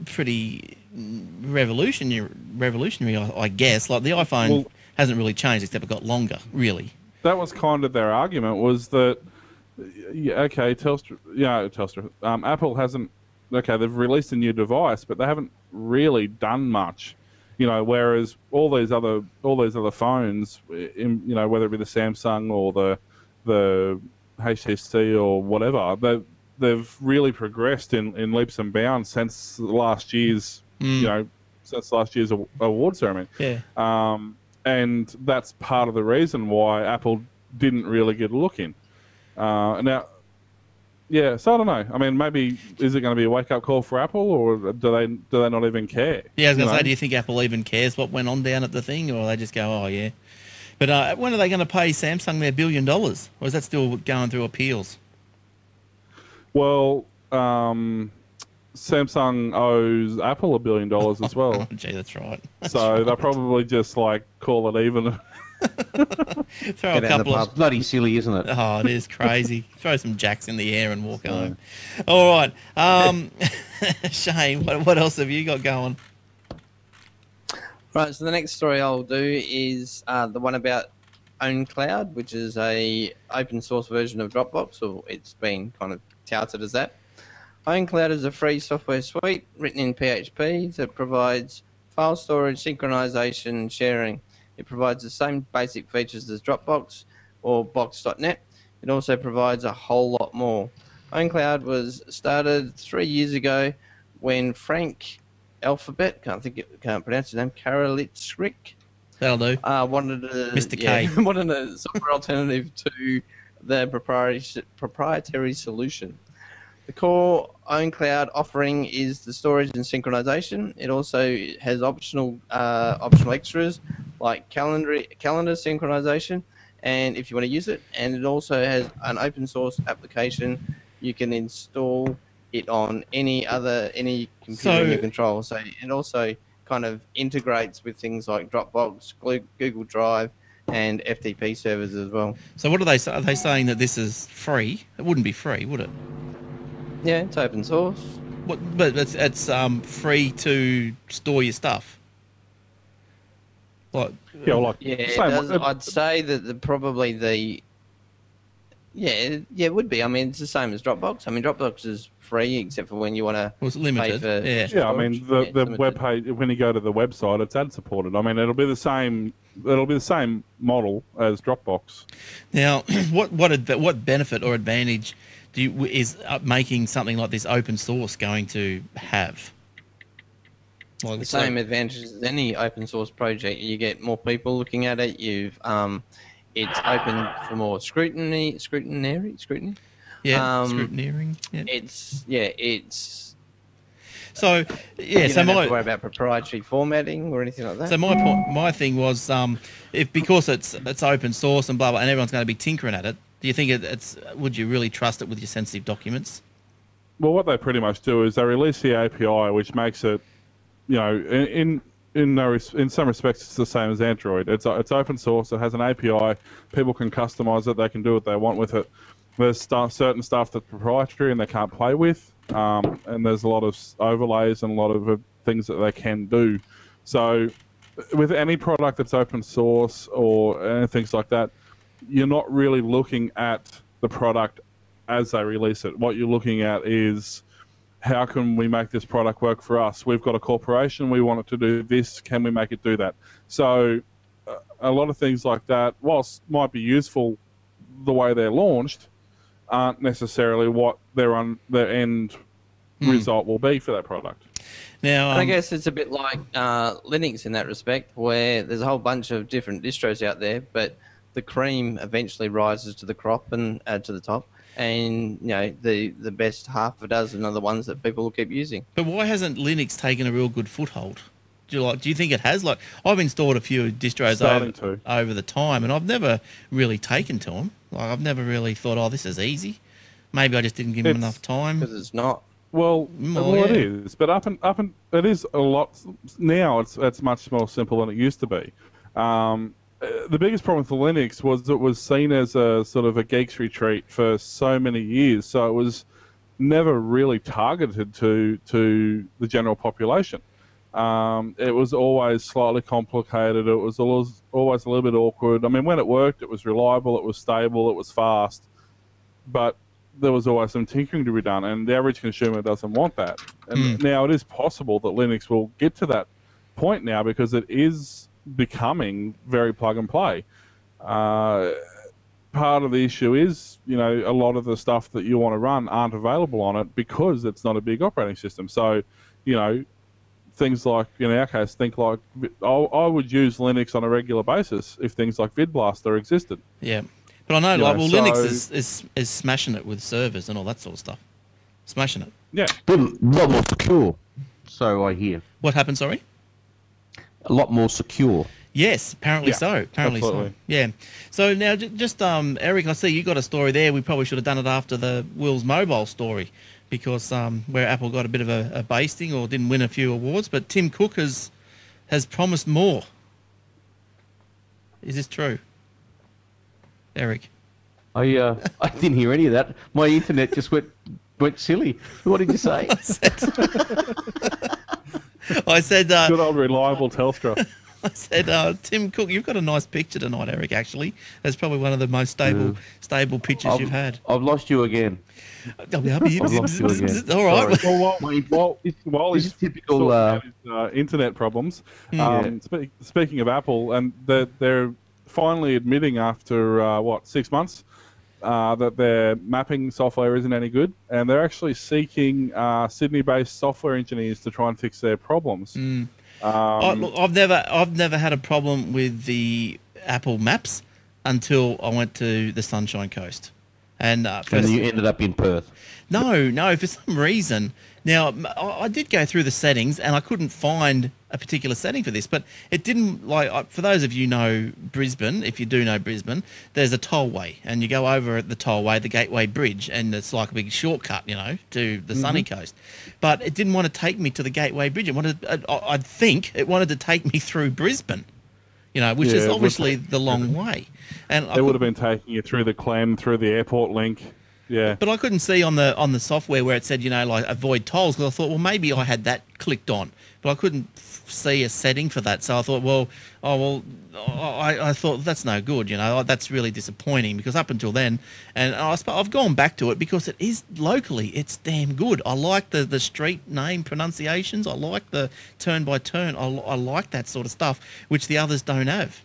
pretty revolutionary, I guess. Like the iPhone hasn't really changed except it got longer, really. That was kind of their argument, was that Telstra. Apple hasn't. Okay, they've released a new device, but they haven't really done much. Whereas all these other phones, whether it be the Samsung or the HTC or whatever, they've really progressed in leaps and bounds since last year's award ceremony. Yeah. And that's part of the reason why Apple didn't really get a look in. Now, yeah, so I don't know. I mean, maybe is it going to be a wake-up call for Apple, or do they not even care? Yeah, I was going to say, do you think Apple even cares what went on down at the thing, or they just go, oh, yeah. But when are they going to pay Samsung their $1 billion, or is that still going through appeals? Well, Samsung owes Apple $1 billion as well. Oh, gee, that's right. So they'll probably just call it even. Throw a couple of bloody silly, isn't it? Oh, it is crazy. Throw some jacks in the air and walk home. All right, Shane, what else have you got going? Right, so the next story I'll do is the one about OwnCloud, which is a open source version of Dropbox, or it's been kind of touted as that. OwnCloud is a free software suite written in PHP that provides file storage, synchronization, and sharing. It provides the same basic features as Dropbox or Box.net. It also provides a whole lot more. OwnCloud was started 3 years ago when Frank Alphabet, can't pronounce his name, Karalitzrik, That'll do. wanted wanted a software alternative to the proprietary solution. The core OwnCloud offering is the storage and synchronization. It also has optional extras like calendar synchronization, and if you want to use it, and it also has an open source application. You can install it on any computer in your control. So it also kind of integrates with things like Dropbox, Google Drive, and FTP servers as well. So what are they? Are they saying that this is free? It wouldn't be free, would it? Yeah, it's open source. But it's free to store your stuff. Like Yeah, it does. I'd say that probably it would be. I mean, it's the same as Dropbox. I mean, Dropbox is free except for when you want to it's limited. pay for Yeah, I mean the web page, when you go to the website, it's ad supported. I mean, it'll be the same model as Dropbox. Now, what benefit or advantage is making something like this open source going to have? The same advantages as any open source project. You get more people looking at it. It's open for more scrutiny. Yeah, scrutineering. Yeah. It's. So yeah, you don't have to worry about proprietary formatting or anything like that. So my thing was, because it's open source and blah blah, and everyone's going to be tinkering at it. Do you think would you really trust it with your sensitive documents? Well, what they pretty much do is they release the API, which makes it, in some respects, it's the same as Android. It's open source. It has an API. People can customize it. They can do what they want with it. There's certain stuff that's proprietary and they can't play with, and there's a lot of overlays and a lot of things that they can do. So, with any product that's open source or things like that, you're not really looking at the product as they release it. What you're looking at is, how can we make this product work for us? We've got a corporation, we want it to do this, can we make it do that? So a lot of things like that, whilst might be useful the way they're launched, aren't necessarily what their end result will be for that product. Now, I guess it's a bit like Linux in that respect, where there's a whole bunch of different distros out there, but the cream eventually rises to the crop and to the top. And the best half a dozen are the ones that people will keep using. But why hasn't Linux taken a real good foothold? Do you think it has? Like, I've installed a few distros over the time, and I've never really taken to them. Like, I've never really thought, oh, this is easy. Maybe I just didn't give them enough time. Because it's not. Well, it is, but up and it is a lot now. It's much more simple than it used to be. The biggest problem with Linux was it was seen as a sort of a geek's retreat for so many years, so it was never really targeted to the general population. It was always slightly complicated. It was always a little bit awkward. I mean, when it worked, it was reliable, it was stable, it was fast, but there was always some tinkering to be done, and the average consumer doesn't want that. And now it is possible that Linux will get to that point now because it is becoming very plug and play. Part of the issue is, a lot of the stuff that you want to run aren't available on it because it's not a big operating system. So, things like, in our case, I would use Linux on a regular basis if things like VidBlaster existed. Yeah. But I know, Linux is smashing it with servers and all that sort of stuff. Smashing it. Yeah. But a lot more secure, so I hear. What happened, sorry? A lot more secure. Yes, apparently so. Apparently absolutely. so. Yeah. So now, just Eric, I see you got a story there. We probably should have done it after the Will's Mobile story, because where Apple got a bit of a basting or didn't win a few awards, but Tim Cook has promised more. Is this true, Eric? I didn't hear any of that. My internet just went silly. What did you say? I said good old reliable Telstra. I said, Tim Cook, you've got a nice picture tonight, Eric. Actually, that's probably one of the most stable pictures you've had. I've lost you again. All I've lost you again. right. Sorry. While This he's is typical. sorting out his internet problems, speaking of Apple, and they're finally admitting after 6 months that their mapping software isn't any good, and they're actually seeking Sydney-based software engineers to try and fix their problems. Look, I've never had a problem with the Apple Maps until I went to the Sunshine Coast, and you ended up in Perth. No, for some reason. Now, I did go through the settings, and I couldn't find a particular setting for this, but it didn't, for those of you who know Brisbane, if you do know Brisbane, there's a tollway, and you go over at the tollway, the Gateway Bridge, and it's like a big shortcut, to the sunny coast. But it didn't want to take me to the Gateway Bridge. I think it wanted to take me through Brisbane, which is obviously the long way. And It would have been taking you through the Clem, through the airport link. Yeah. But I couldn't see on the software where it said, avoid tolls, because I thought, well, maybe I had that clicked on, but I couldn't see a setting for that. So I thought, I thought that's no good, that's really disappointing, because up until then, and I've gone back to it because it is locally, it's damn good. I like the street name pronunciations. I like the turn by turn. I like that sort of stuff, which the others don't have.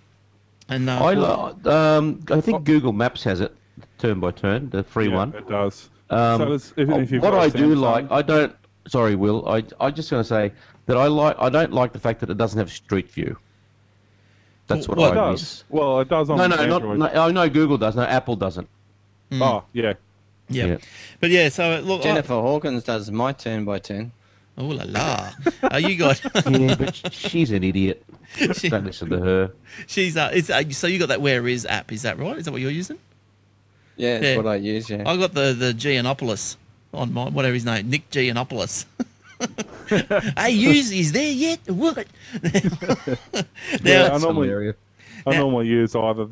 And I think Google Maps has it. Turn by turn, the free one. It does. What I do like, sorry, Will. I just going to say that I don't like the fact that it doesn't have Street View. That's what I miss. Well, it does on Android. No, Google does. No, Apple doesn't. Oh, yeah. But yeah, so look, Jennifer Hawkins does my turn by turn. Oh la la! You got? Yeah, but she's an idiot. Don't listen to her. She's so you got that Where Is app? Is that right? Is that what you're using? Yeah, that's what I use, yeah. I got the Giannopoulos on my, whatever his name, Nick Giannopoulos. Hey, is there yet? What? I normally use either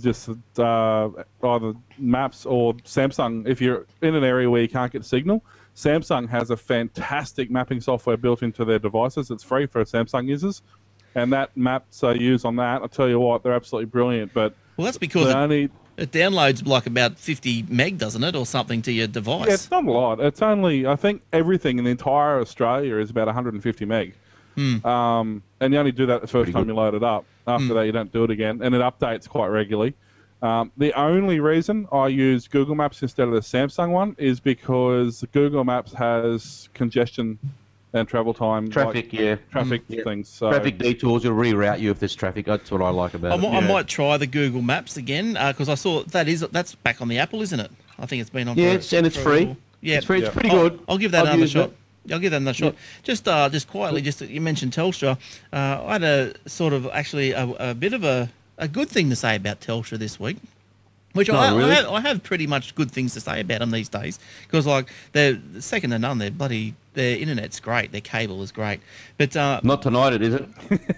Maps or Samsung. If you're in an area where you can't get signal, Samsung has a fantastic mapping software built into their devices. It's free for Samsung users. And that maps I use on that, I'll tell you what, they're absolutely brilliant. But that's because it downloads like about 50 meg, doesn't it, or something to your device? Yeah, it's not a lot. It's only, I think everything in the entire Australia is about 150 meg. And you only do that the first time you load it up. After that, you don't do it again. And it updates quite regularly. The only reason I use Google Maps instead of the Samsung one is because Google Maps has congestion and travel time. Traffic, Traffic things. So. Traffic detours will reroute you if there's traffic. That's what I like about it. I might try the Google Maps again, because I saw that's back on the Apple, isn't it? I think it's been on. Yeah, it's free. Yeah, it's free. It's pretty good. I'll give that another shot. I'll give that another shot. Just quietly, you mentioned Telstra. I had a bit of a good thing to say about Telstra this week. Which I have pretty much good things to say about them these days, because they're second to none. Their internet's great, their cable is great, but not tonight, is it?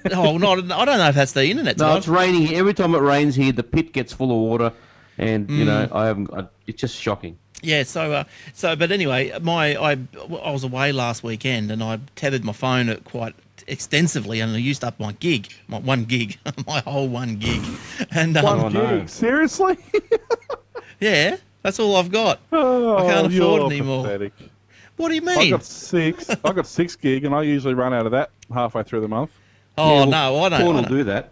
I don't know if that's the internet. No, it's raining. Every time it rains here, the pit gets full of water, and it's just shocking. Yeah. But anyway, I was away last weekend, and I tethered my phone at quite extensively, and I used up my 1 gig, my whole 1 gig. And 1 gig? No. Seriously? Yeah, that's all I've got. I can't afford it anymore. Pathetic. What do you mean? I got 6 gig, and I usually run out of that halfway through the month. Oh, no, I don't. Paul will do that.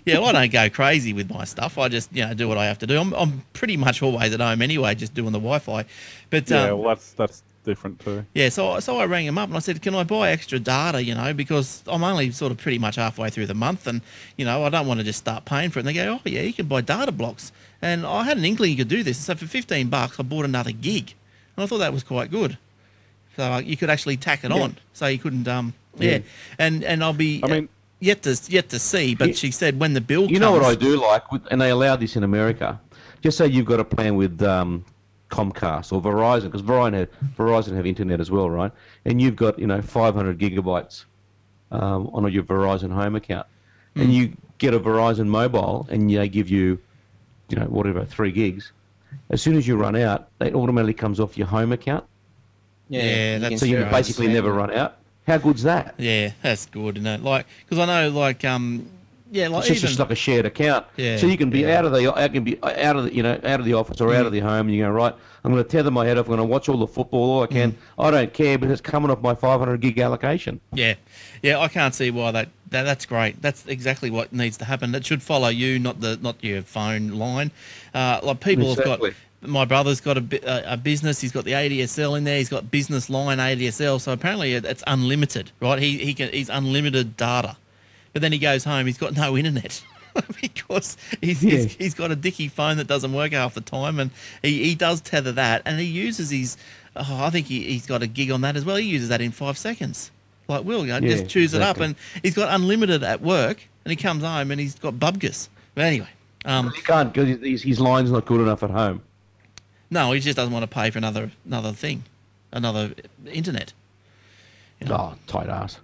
Yeah, I don't go crazy with my stuff. I just, do what I have to do. I'm pretty much always at home anyway, just doing the Wi-Fi. But yeah, well, that's different too. Yeah, so I rang him up and I said, can I buy extra data, because I'm only sort of pretty much halfway through the month, and, I don't want to just start paying for it. And they go, oh, yeah, you can buy data blocks. And I had an inkling you could do this. So for $15, I bought another gig. And I thought that was quite good. So you could actually tack it on. So you couldn't, And I'll be... Yet to see, but she said when the bill comes... You know what I do like, and they allow this in America? Just say you've got a plan with Comcast or Verizon, because Verizon have internet as well, right? And you've got 500 gigabytes on your Verizon home account, and you get a Verizon mobile, and they give you, 3 gigs. As soon as you run out, it automatically comes off your home account. Yeah, that's so you basically never run out. How good's that? Yeah, that's good, isn't it? Because I know, Yeah, like It's just like a shared account. Yeah, So you can be yeah. out of the office or out of the home, and you go, right, I'm going to tether my head off. I'm going to watch all the football, all I can. I don't care, but it's coming off my 500 gig allocation. Yeah, I can't see why that's great. That's exactly what needs to happen. That should follow you, not your phone line. Like people Exactly. have got. My brother's got a business. He's got the ADSL in there. He's got business line ADSL. So apparently it's unlimited, right? He's unlimited data, but then he goes home. He's got no internet. Because he's got a dicky phone that doesn't work half the time, and he does tether that, and he uses his. I think he's got a gig on that as well. He uses that in 5 seconds. Like Will, just chews it up, and he's got unlimited at work, and he comes home and he's got bubgus. But anyway, He can't because his line's not good enough at home. no, he just doesn't want to pay for another thing, another internet. Oh, tight ass.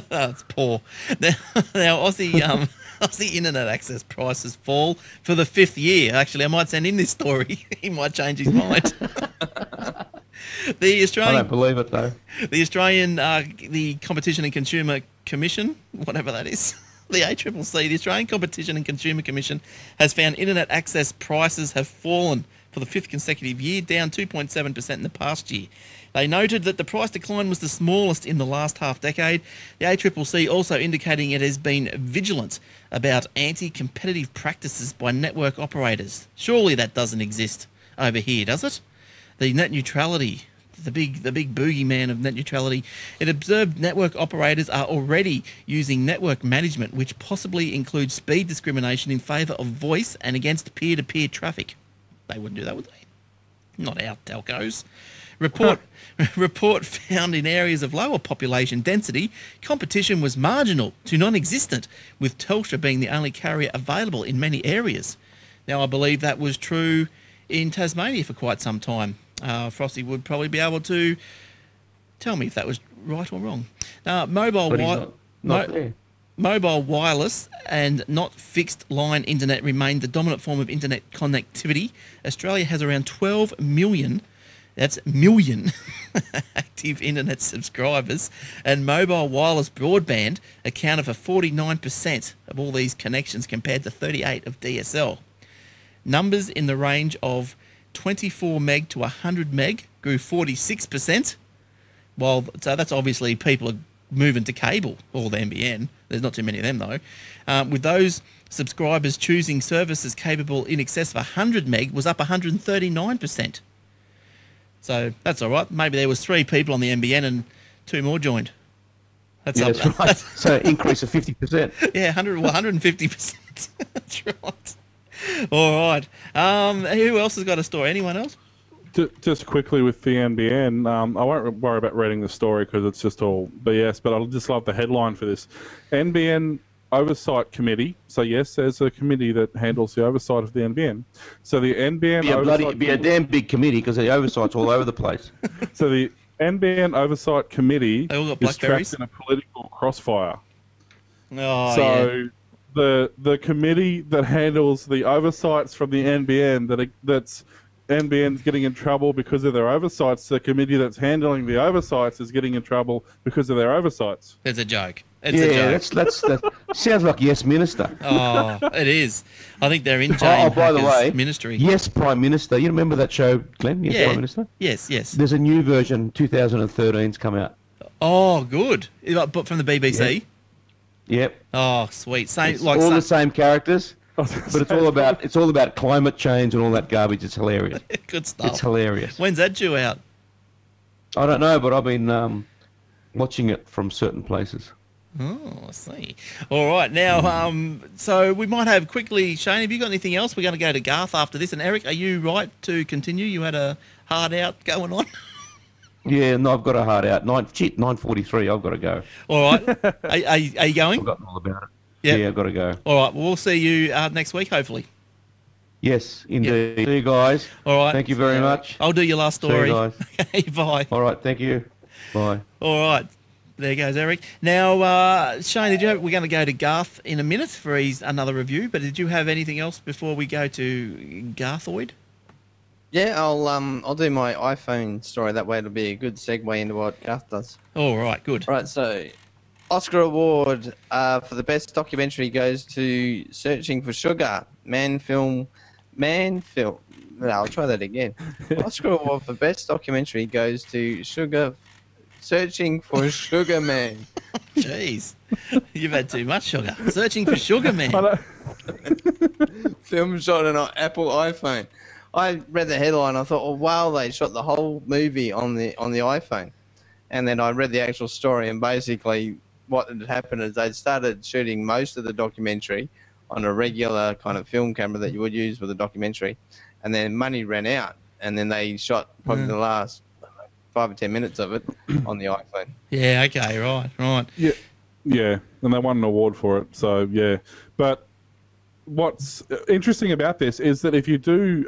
That's poor. Now Aussie Aussie internet access prices fall for the 5th year. Actually, I might send in this story. He might change his mind. The I Australian, don't believe it though. the Australian, the Competition and Consumer Commission, whatever that is, the ACCC, the Australian Competition and Consumer Commission, has found internet access prices have fallen for the 5th consecutive year, down 2.7% in the past year. They noted that the price decline was the smallest in the last half-decade. The ACCC also indicating it has been vigilant about anti-competitive practices by network operators. Surely that doesn't exist over here, does it? The net neutrality, the big boogeyman of net neutrality, it observed network operators are already using network management, which possibly includes speed discrimination in favour of voice and against peer-to-peer traffic. They wouldn't do that, would they? Not our telcos. Report found in areas of lower population density, competition was marginal to non-existent, with Telstra being the only carrier available in many areas. Now, I believe that was true in Tasmania for quite some time. Frosty would probably be able to tell me if that was right or wrong. Mobile wireless and not fixed line internet remain the dominant form of internet connectivity. Australia has around 12 million, that's million, active internet subscribers, and mobile wireless broadband accounted for 49% of all these connections compared to 38% of DSL. Numbers in the range of 24 meg to 100 meg grew 46%. So that's obviously people are moving to cable or the NBN. There's not too many of them though. With those subscribers choosing services capable in excess of 100 meg was up 139%. So that's all right. Maybe there was 3 people on the NBN and 2 more joined. That's right. So increase of 50%. Yeah, 150%. That's right. All right. Who else has got a story? Anyone else? Just quickly with the NBN, I won't worry about reading the story because it's just all BS, but I'll just love the headline for this. NBN Oversight Committee. So, yes, there's a committee that handles the oversight of the NBN. So the NBN be a damn big committee because the oversight's all over the place. So the NBN Oversight Committee is trapped in a political crossfire. Oh, so yeah. the committee that handles the oversights from the NBN that's NBN's getting in trouble because of their oversights. The committee that's handling the oversights is getting in trouble because of their oversights. It's a joke. It's a joke. That sounds like Yes Minister. Oh, it is. I think they're in Jane by the way, ministry. Yes Prime Minister. You remember that show, Glenn? Yes Prime Minister? Yes. There's a new version, 2013's come out. Oh, good. But from the BBC? Yep. Oh, sweet. The same characters. But it's all about climate change and all that garbage. It's hilarious. Good stuff. It's hilarious. When's that due out? I don't know, but I've been watching it from certain places. Oh, I see. All right. Now, so we might have quickly, Shane, have you got anything else? We're going to go to Garth after this. And Eric, are you right to continue? You had a hard out going on? Yeah, no, I've got a hard out. 9:43, I've got to go. All right. Are you going? I've forgotten all about it. Yep. Yeah, I've got to go. All right. Well, we'll see you next week, hopefully. Yes, indeed. See you guys. All right. Thank you very much. I'll do your last story. See you guys. Okay, bye. All right, thank you. Bye. All right. There goes Eric. Now, Shane, we're going to go to Garth in a minute for another review, but did you have anything else before we go to Garthoid? Yeah, I'll do my iPhone story. That way it'll be a good segue into what Garth does. All right, good. Right, so Oscar award for the best documentary goes to Searching for Sugar. Man film. No, I'll try that again. Oscar award for best documentary goes to Searching for Sugar Man. Jeez, you've had too much sugar. Searching for Sugar I Man. don't- Film shot on an Apple iPhone. I read the headline. I thought, oh wow, they shot the whole movie on the iPhone. And then I read the actual story, and basically what had happened is they'd started shooting most of the documentary on a regular kind of film camera that you would use with a documentary, and then money ran out, and then they shot probably the last 5 or 10 minutes of it on the iPhone. Yeah. Okay. Right. Yeah, and they won an award for it. So yeah, but what's interesting about this is that if you do,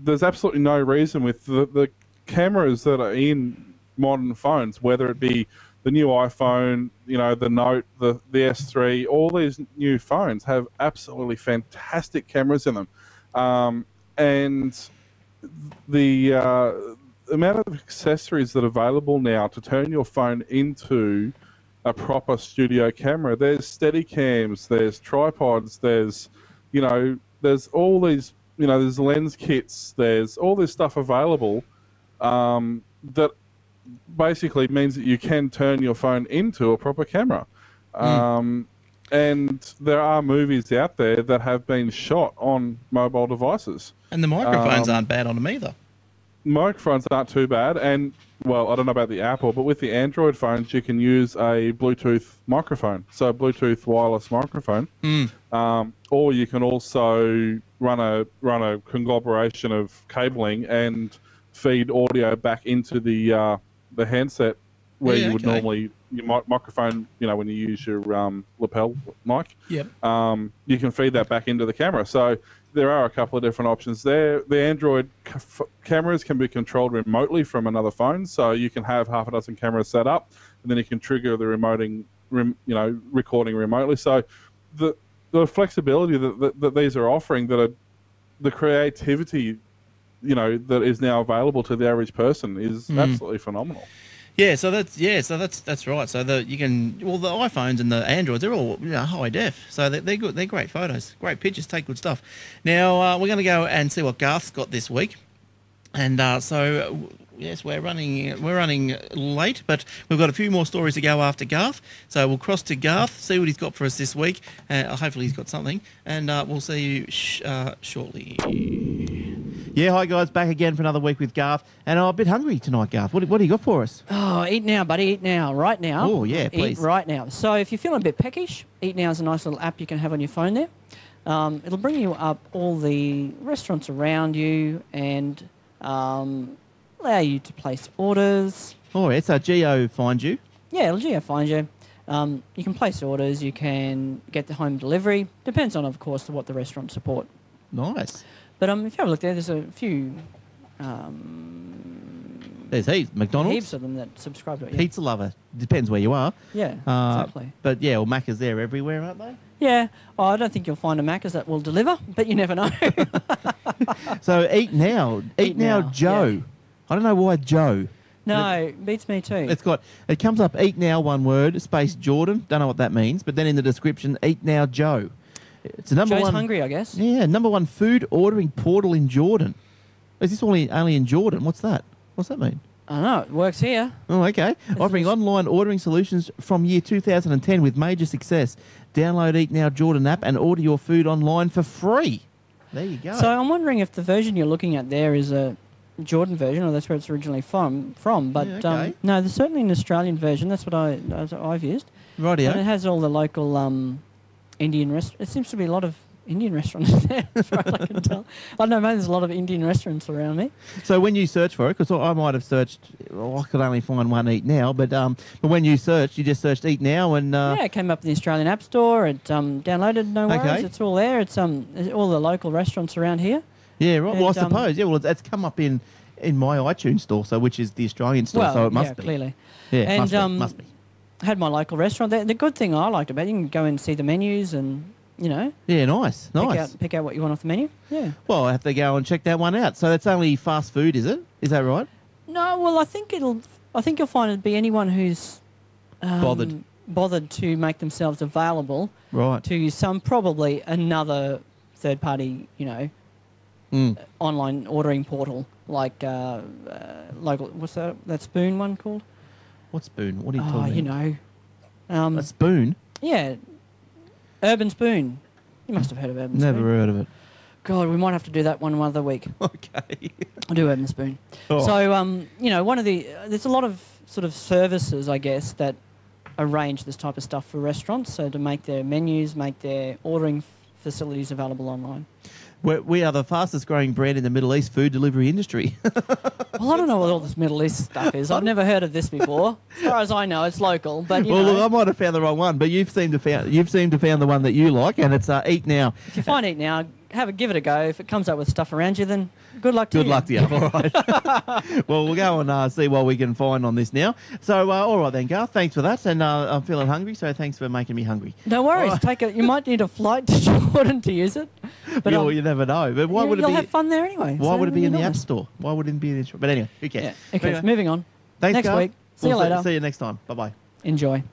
there's absolutely no reason with the cameras that are in modern phones, whether it be the new iPhone, the Note, the S3, all these new phones have absolutely fantastic cameras in them, and the amount of accessories that are available now to turn your phone into a proper studio camera. There's steady cams, there's tripods, there's all these, there's lens kits, there's all this stuff available that basically means that you can turn your phone into a proper camera. And there are movies out there that have been shot on mobile devices. And the microphones aren't bad on them either. Microphones aren't too bad, and well, I don't know about the Apple, but with the Android phones, you can use a Bluetooth microphone, so a Bluetooth wireless microphone, or you can also run a conglomeration of cabling and feed audio back into the handset where you would normally your microphone, when you use your lapel mic. Yep. You can feed that back into the camera. So there are a couple of different options there. The Android cameras can be controlled remotely from another phone, so you can have half a dozen cameras set up, and then you can trigger the recording remotely. So the flexibility that these are offering, the creativity, that is now available to the average person is absolutely phenomenal. Yeah, so that's right. So the iPhones and the Androids, they're all high def, so they're good. They're great photos, great pictures, take good stuff. Now we're going to go and see what Garth's got this week, and so yes, we're running late, but we've got a few more stories to go after Garth. So we'll cross to Garth, see what he's got for us this week. Hopefully he's got something, and we'll see you shortly. Yeah, hi guys, back again for another week with Garth, and I'm a bit hungry tonight, Garth. What do you got for us? Oh, eat now, buddy, eat now, right now. Oh, yeah, please. Eat right now. So if you're feeling a bit peckish, Eat Now is a nice little app you can have on your phone there. It'll bring you up all the restaurants around you and allow you to place orders. Oh, yeah, so Geo finds you. Yeah, it'll Geo find you. You can place orders, you can get the home delivery. Depends on, of course, what the restaurant support. Nice. But if you have a look there's a few... There's heaps. McDonald's? Heaps of them that subscribe to it. Yeah. Pizza lover. Depends where you are. Yeah, exactly. But yeah, well, Macca's there everywhere, aren't they? Yeah. Oh, I don't think you'll find a Macca's that will deliver, but you never know. So Eat Now. Eat Now Joe. Yeah. I don't know why Joe. No, beats me too. It comes up Eat Now, one word, space Jordan. Don't know what that means, but then in the description, Eat Now Joe. It's a number Joe's one. hungry, I guess. Yeah, number one food ordering portal in Jordan. Is this only in Jordan? What's that? What's that mean? I don't know. It works here. Oh, okay. Offering online ordering solutions from year 2010 with major success. Download Eat Now Jordan app and order your food online for free. There you go. So I'm wondering if the version you're looking at there is a Jordan version, or that's where it's originally from. But Yeah, okay. no, there's certainly an Australian version. That's what I've used. Rightio. And it has all the local Indian restaurants. It seems to be a lot of Indian restaurants there, as far as I can tell. I don't know, maybe there's a lot of Indian restaurants around me. So when you search for it, because I might have searched, I could only find one Eat Now, but when you searched, you just searched Eat Now and... yeah, it came up in the Australian App Store. It downloaded, no worries. Okay. It's all there. It's all the local restaurants around here. Yeah, right. Well, I And, suppose. Yeah, well, it's come up in my iTunes store, so which is the Australian store, so it must be. Clearly. Yeah, And, must be. I had my local restaurant. The good thing I liked about it, you can go and see the menus and, Yeah, nice. pick out what you want off the menu. Yeah. Well, I have to go and check that one out. So that's only fast food, is it? Is that right? No, well, I think you'll find it'd be anyone who's bothered to make themselves available Right. to probably another third party, online ordering portal like local. What's that Spoon one called? What's Spoon? What are you Oh, talking about? A spoon? Yeah, Urban Spoon. You must have heard of Urban Never Spoon. heard of it. God, we might have to do that one other week. Okay. I'll do Urban Spoon. Oh. So, there's a lot of sort of services, I guess, that arrange this type of stuff for restaurants. So to make their menus, make their ordering facilities available online. We are the fastest growing brand in the Middle East food delivery industry. Well, I don't know what all this Middle East stuff is. I've never heard of this before. As far as I know, it's local. But Well, look, I might have found the wrong one, but you've seemed to found the one that you like, and it's Eat Now. if you find Eat Now, give it a go. If it comes up with stuff around you, then good luck to you. Good luck to you. All right. Well, we'll go and see what we can find on this now. So, all right then, Garth. Thanks for that. And I'm feeling hungry, so thanks for making me hungry. No worries. You might need a flight to Jordan to use it. But You never know. But why would it you'll be? have fun there anyway. Why would it be in the nice. App Store? Why would it be in the store? But anyway, who cares? Yeah. Okay. Anyway, Moving on. thanks, Next Garth. week. See you later. See you next time. Bye bye. Enjoy.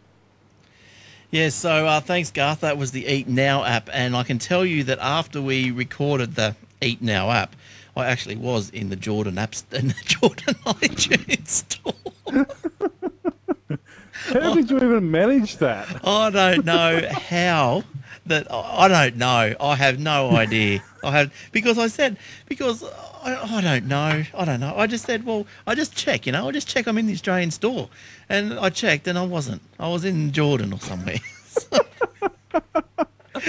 Yeah, so thanks, Garth. That was the Eat Now app, and I can tell you that after we recorded the Eat Now app, I actually was in the Jordan iTunes store. How did you even manage that? I don't know how. I don't know. I have no idea. I don't know. I don't know. I just said, well, I just check, I just check I'm in the Australian store. And I checked and I wasn't. I was in Jordan or somewhere.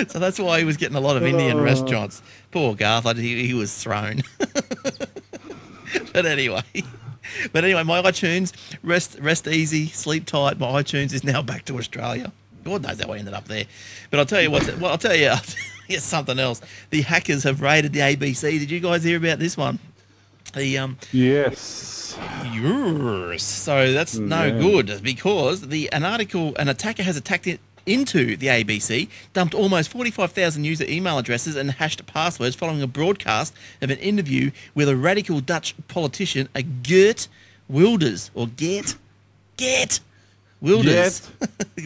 So that's why he was getting a lot of Indian restaurants. Poor Garth, he was thrown. But anyway, my iTunes, rest easy, sleep tight. My iTunes is now back to Australia. God knows how I ended up there. But I'll tell you what. Well, I'll tell you something else. The hackers have raided the ABC. Did you guys hear about this one? Yes. Yours. So that's no good because an attacker has attacked it into the ABC, dumped almost 45,000 user email addresses and hashed passwords following a broadcast of an interview with a radical Dutch politician, a Geert Wilders, or Geert Wilders.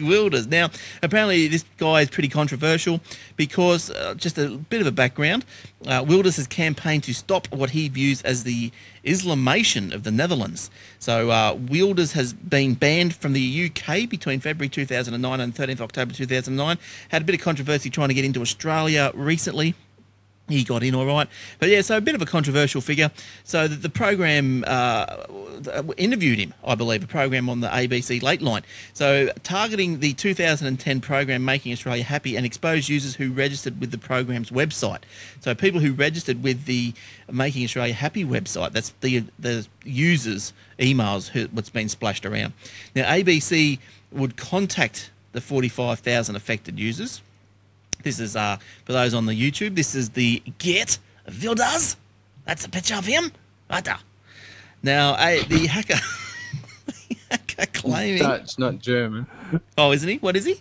Wilders. Now, apparently this guy is pretty controversial because, just a bit of a background, Wilders has campaigned to stop what he views as the Islamation of the Netherlands. So Wilders has been banned from the UK between February 2009 and 13th October 2009. Had a bit of controversy trying to get into Australia recently. He got in all right. But yeah, so a bit of a controversial figure. So the program interviewed him, I believe, a program on the ABC Late Line. So targeting the 2010 program Making Australia Happy and exposed users who registered with the program's website. So people who registered with the Making Australia Happy website, that's the users' emails what's been splashed around. Now, ABC would contact the 45,000 affected users. This is, for those on the YouTube, this is the Geert Wilders. That's a picture of him. Right there. Now, the hacker claiming... Dutch, not German. Oh, isn't he? What is he?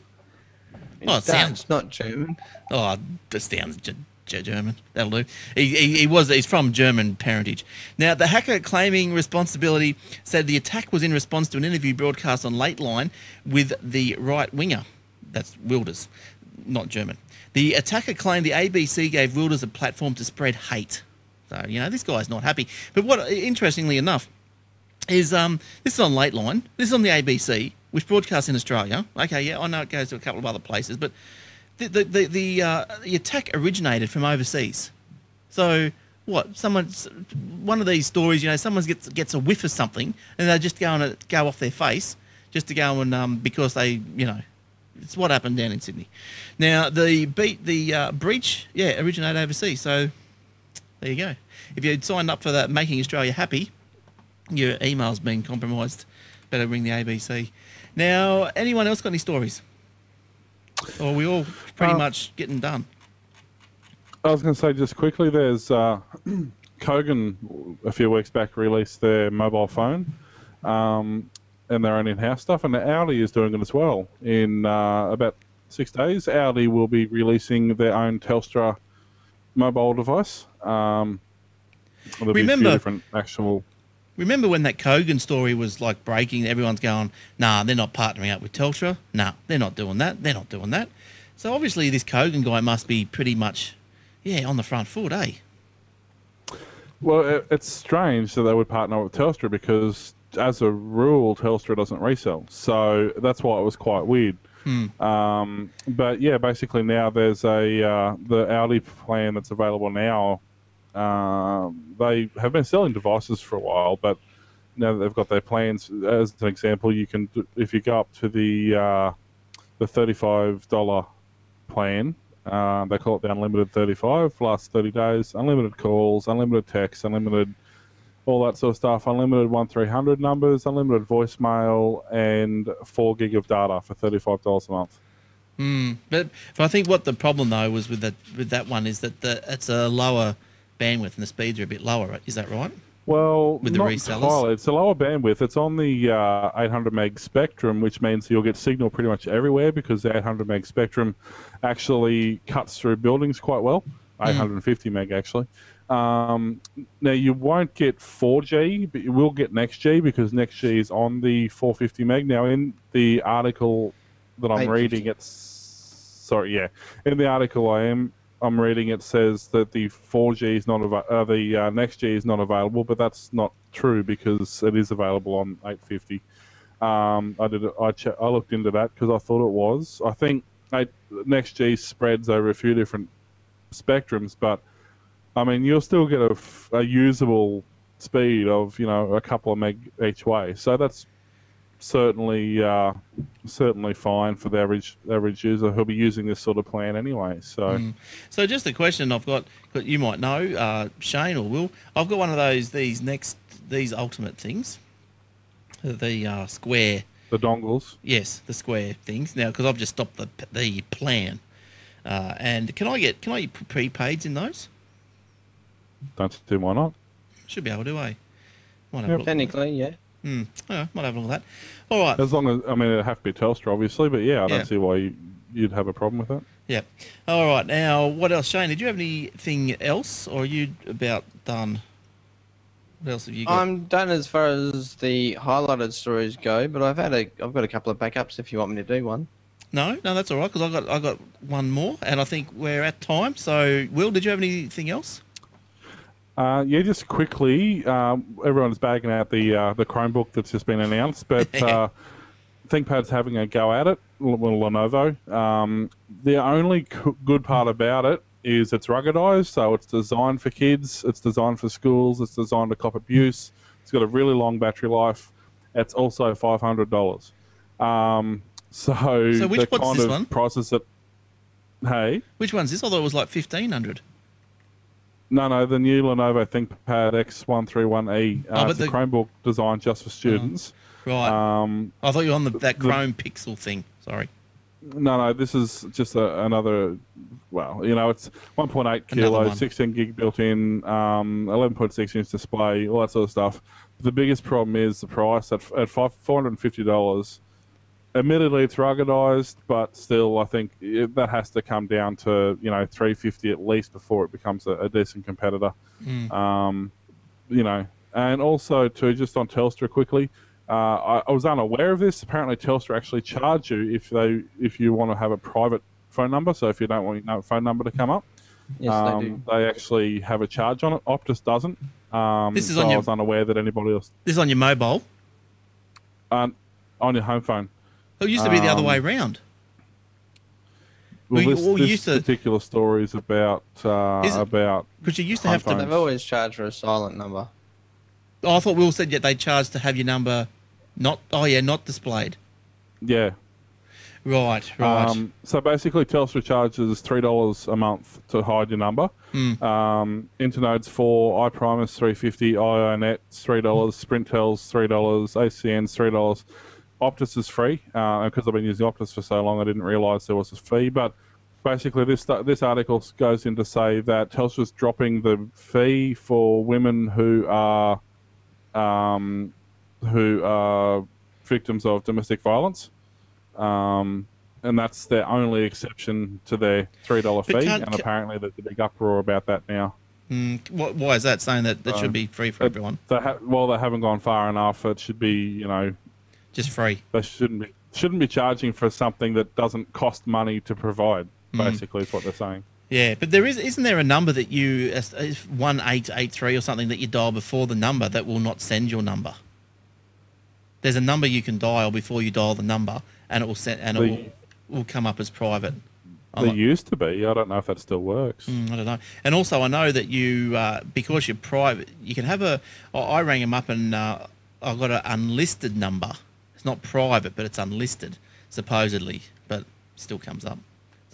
Oh, it sounds... Dutch, not German. Oh, this sounds German. That'll do. He's from German parentage. Now, the hacker claiming responsibility said the attack was in response to an interview broadcast on Late Line with the right winger. That's Wilders, not German. The attacker claimed the ABC gave Wilders a platform to spread hate. So, this guy's not happy. But what, interestingly enough, is this is on Late Line. This is on the ABC, which broadcasts in Australia. Okay, yeah, I know it goes to a couple of other places, but the attack originated from overseas. So what? One of these stories, someone gets a whiff of something, and they just go off their face, just to go and because they, it's what happened down in Sydney. Now the breach, originated overseas. So there you go. If you'd signed up for that Making Australia Happy, your email's been compromised. Better ring the ABC. Now, anyone else got any stories? Or are we all pretty much getting done? I was going to say just quickly, there's Kogan a few weeks back released their mobile phone and their own in-house stuff, and Audi is doing it as well. In about 6 days, Audi will be releasing their own Telstra mobile device. There'll be a few different actual Remember when that Kogan story was like breaking? Everyone's going, nah, they're not partnering up with Telstra. Nah, they're not doing that. They're not doing that. So obviously this Kogan guy must be pretty much, on the front foot, eh? Well, it's strange that they would partner with Telstra because, as a rule, Telstra doesn't resell. So that's why it was quite weird. But yeah, basically now there's the Audi plan that's available now. They have been selling devices for a while, but now that they've got their plans, as an example, you can, if you go up to the $35 plan, they call it the unlimited 35, lasts 30 days, unlimited calls, unlimited text, unlimited all that sort of stuff, unlimited 1300 numbers, unlimited voicemail, and 4 gig of data for $35 a month. But I think what the problem though was with that one is that it's a lower bandwidth and the speeds are a bit lower. Is that right? Well, With the not resellers? entirely. It's a lower bandwidth. It's on the 800 meg spectrum, which means you'll get signal pretty much everywhere because the 800 meg spectrum actually cuts through buildings quite well. 850 meg actually. Now you won't get 4G, but you will get NextG because NextG is on the 450 meg. Now in the article that I'm reading, in the article I'm reading, it says that the 4G is not the NextG is not available, but that's not true because it is available on 850. I looked into that because I thought it was. I think NextG spreads over a few different spectrums, but I mean you'll still get a usable speed of a couple of meg each way. So that's certainly fine for the average user who'll be using this sort of plan anyway. So just a question I've got, you might know, Shane or Will. I've got one of these ultimate things, the square. The dongles. Yes, the square things. Now, because I've just stopped the plan, and can I get prepaids in those? Don't see why not. Should be able to, eh? Might have a look. Technically, yeah. Yeah, might have a look at that. All right. As long as, it'd have to be Telstra, obviously, but I don't see why you'd have a problem with that. Yeah. All right. Now, what else, Shane? Did you have anything else, or are you about done? What else have you got? I'm done as far as the highlighted stories go, but I've got a couple of backups if you want me to do one. No, that's all right because I got one more, and I think we're at time. So, Will, did you have anything else? Just quickly, everyone's bagging out the Chromebook that's just been announced, but ThinkPad's having a go at it, Lenovo. The only good part about it is it's ruggedized, so it's designed for kids, it's designed for schools, it's designed to cop abuse, it's got a really long battery life, it's also $500. So what's this one? Prices that... Hey? Which one's this? I thought it was like $1,500. No, the new Lenovo ThinkPad X131E. It's a Chromebook designed just for students. Right. I thought you were on that Chrome Pixel thing. Sorry. No, this is just another... Well, it's 1.8 kilos, 16 gig built-in, 11.6-inch display, all that sort of stuff. The biggest problem is the price at $450. Admittedly, it's ruggedized, but still, I think that has to come down to $350 at least before it becomes a decent competitor. And also too, just on Telstra quickly, I was unaware of this. Apparently, Telstra actually charge you if you want to have a private phone number. So if you don't want your phone number to come up, yes, they do. They actually have a charge on it. Optus doesn't. This is so on your... I was unaware that anybody else. This is on your mobile. On your home phone. It used to be the other way around. Well, this particular story is about because you used to have to. They've always charged for a silent number. Oh, I thought Will said they charged to have your number not displayed. Yeah. Right. So basically, Telstra charges $3 a month to hide your number. Internode's $4, iPrimus $3.50, IONet $3, Sprintel's $3, ACN's $3. Optus is free, because I've been using Optus for so long, I didn't realise there was a fee. But basically, this article goes in to say that Telstra's dropping the fee for women who are victims of domestic violence, and that's their only exception to their $3 fee. And apparently, there's a big uproar about that now. Why is that? Saying that should be free for everyone? They haven't gone far enough. It should be, Just free. they shouldn't be charging for something that doesn't cost money to provide. Basically, is what they're saying. Yeah, but isn't there a number that you 1883 or something that you dial before the number that will not send your number? There's a number you can dial before you dial the number, and it will send, and it will come up as private. There used to be. I don't know if that still works. I don't know. And also, I know that you, because you're private, you can have I rang him up and I've got an unlisted number. It's not private, but it's unlisted, supposedly, but still comes up.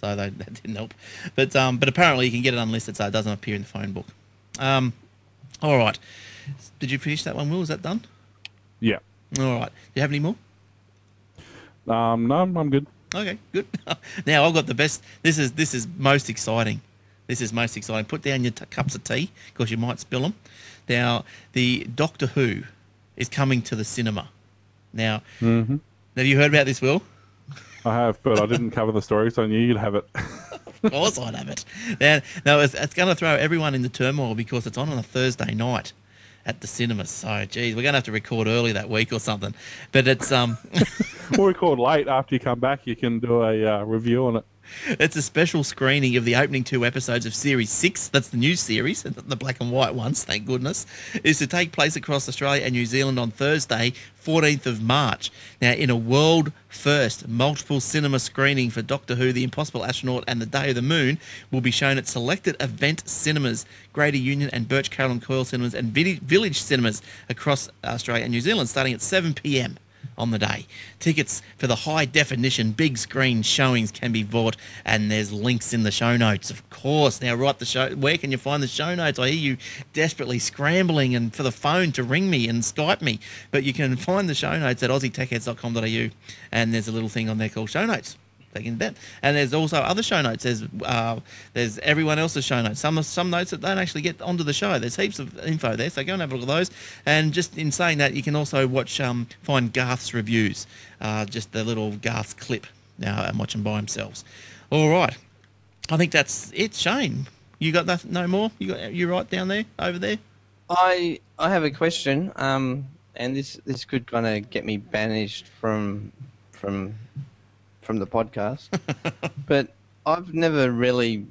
So that didn't help. But apparently you can get it unlisted, so it doesn't appear in the phone book. All right. Did you finish that one, Will? Is that done? Yeah. All right. Do you have any more? No, I'm good. Okay, good. Now I've got the best. This is most exciting. This is most exciting. Put down your cups of tea because you might spill them. Now, the Doctor Who is coming to the cinema. Now, have you heard about this, Will? I have, but I didn't cover the story, so I knew you'd have it. Of course I'd have it. Now it's going to throw everyone into turmoil because it's on a Thursday night at the cinemas. So, geez, we're going to have to record early that week or something. But it's We'll record late. After you come back, you can do a review on it. It's a special screening of the opening 2 episodes of Series 6. That's the new series, the black and white ones, thank goodness. Is to take place across Australia and New Zealand on Thursday, 14th of March. Now, in a world first, multiple cinema screening for Doctor Who, The Impossible Astronaut and The Day of the Moon will be shown at selected event cinemas, Greater Union and Birch Carroll and Coyle cinemas and Village cinemas across Australia and New Zealand, starting at 7 p.m. on the day. Tickets for the high definition big screen showings can be bought, and there's links in the show notes, of course. Now, where can you find the show notes? I hear you desperately scrambling and for the phone to ring me and Skype me, but you can find the show notes at aussietechheads.com.au, and there's a little thing on there called show notes. Taking that, and there's also other show notes. There's everyone else's show notes. Some notes that don't actually get onto the show. There's heaps of info there, so go and have a look at those. And just in saying that, you can also find Garth's reviews, just the little Garth clip now, and watch them by themselves. All right, I think that's it. Shane, you got no more? You right down there, over there? I have a question, and this could kind of get me banished from the podcast, but I've never really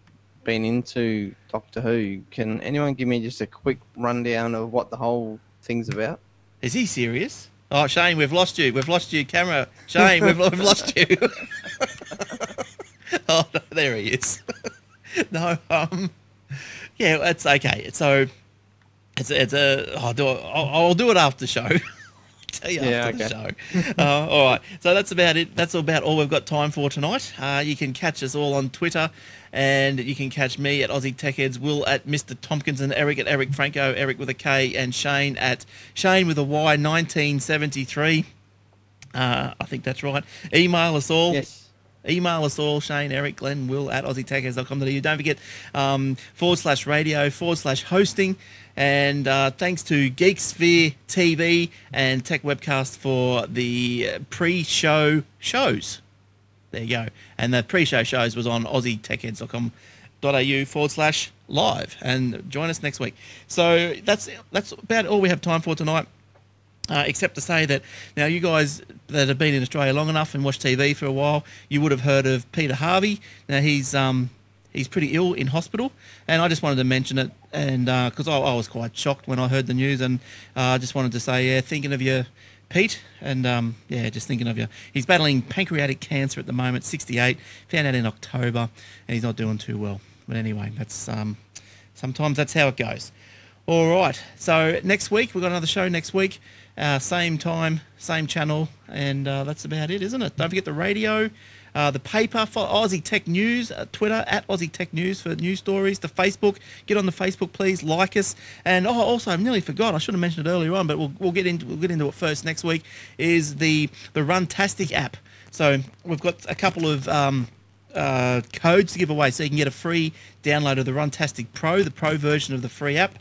been into Doctor Who. Can anyone give me just a quick rundown of what the whole thing's about? Is he serious? Oh, Shane, we've lost you. We've lost you, camera. Shane, we've lost you. Oh, no, there he is. No, yeah, it's okay. So I'll do it after the show. Tell you after the show. All right, so that's about it. That's about all we've got time for tonight. You can catch us all on Twitter, and you can catch me at Aussie Tech Heads, Will at Mr. Tompkinson, Eric at Eric Franco, Eric with a K, and Shane at Shane with a Y 1973. I think that's right. Email us all. Yes. Email us all, Shane, Eric, Glenn, Will at aussietechheads.com.au. Don't forget /radio/hosting. And thanks to Geeksphere TV and Tech Webcast for the pre-show shows. There you go. And the pre-show shows was on aussietechheads.com.au /live. And join us next week. So that's about all we have time for tonight. Except to say that now you guys that have been in Australia long enough and watched TV for a while, you would have heard of Peter Harvey. Now he's pretty ill in hospital, and I just wanted to mention it, and because I was quite shocked when I heard the news, and I just wanted to say, yeah, thinking of you, Pete, and just thinking of you. He's battling pancreatic cancer at the moment, 68, found out in October, and he's not doing too well. But anyway, that's sometimes that's how it goes. All right, so next week, we've got another show next week, same time, same channel, and that's about it, isn't it? Don't forget the radio, the paper for Aussie Tech News, Twitter at Aussie Tech News for news stories, the Facebook. Get on the Facebook, please, like us. And also, I nearly forgot, I should have mentioned it earlier on, but we'll get into it first next week, is the Runtastic app. So we've got a couple of codes to give away, so you can get a free download of the Runtastic Pro, the Pro version of the free app.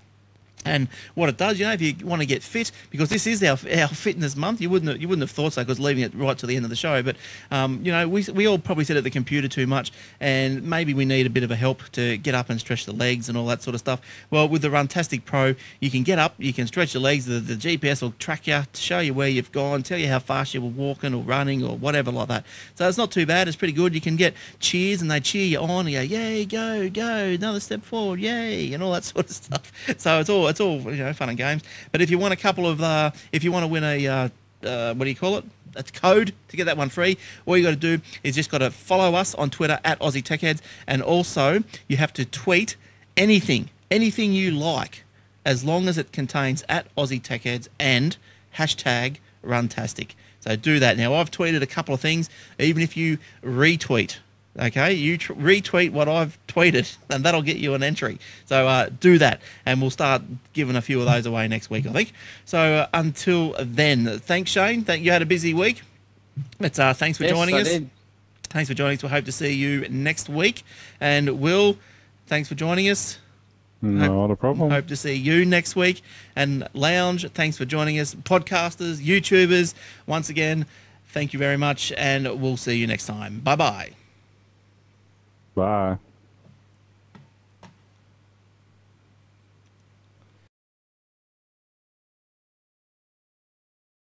And what it does, if you want to get fit, because this is our fitness month, you wouldn't have thought so, because leaving it right to the end of the show. But we all probably sit at the computer too much, and maybe we need a bit of a help to get up and stretch the legs and all that sort of stuff. Well, with the Runtastic Pro, you can get up, you can stretch the legs. The GPS will track you, show you where you've gone, tell you how fast you were walking or running or whatever like that. So it's not too bad. It's pretty good. You can get cheers, and they cheer you on and go, yay, go, another step forward, yay, and all that sort of stuff. So it's all fun and games. But if you want a couple of if you want to win a what do you call it, a code to get that one free, all you got to do is just got to follow us on Twitter at Aussie Tech Heads, and also you have to tweet anything you like, as long as it contains at Aussie Tech Heads and hashtag Runtastic. So do that. Now, I've tweeted a couple of things. Even if you retweet, okay, you retweet what I've tweeted, and that'll get you an entry. So do that, and we'll start giving a few of those away next week, I think. So until then, thanks, Shane. You had a busy week. But thanks for joining us. Did. Thanks for joining us. We hope to see you next week. And Will, thanks for joining us. Not a problem. Hope to see you next week. And Lounge, thanks for joining us. Podcasters, YouTubers, once again, thank you very much, and we'll see you next time. Bye-bye. Bye.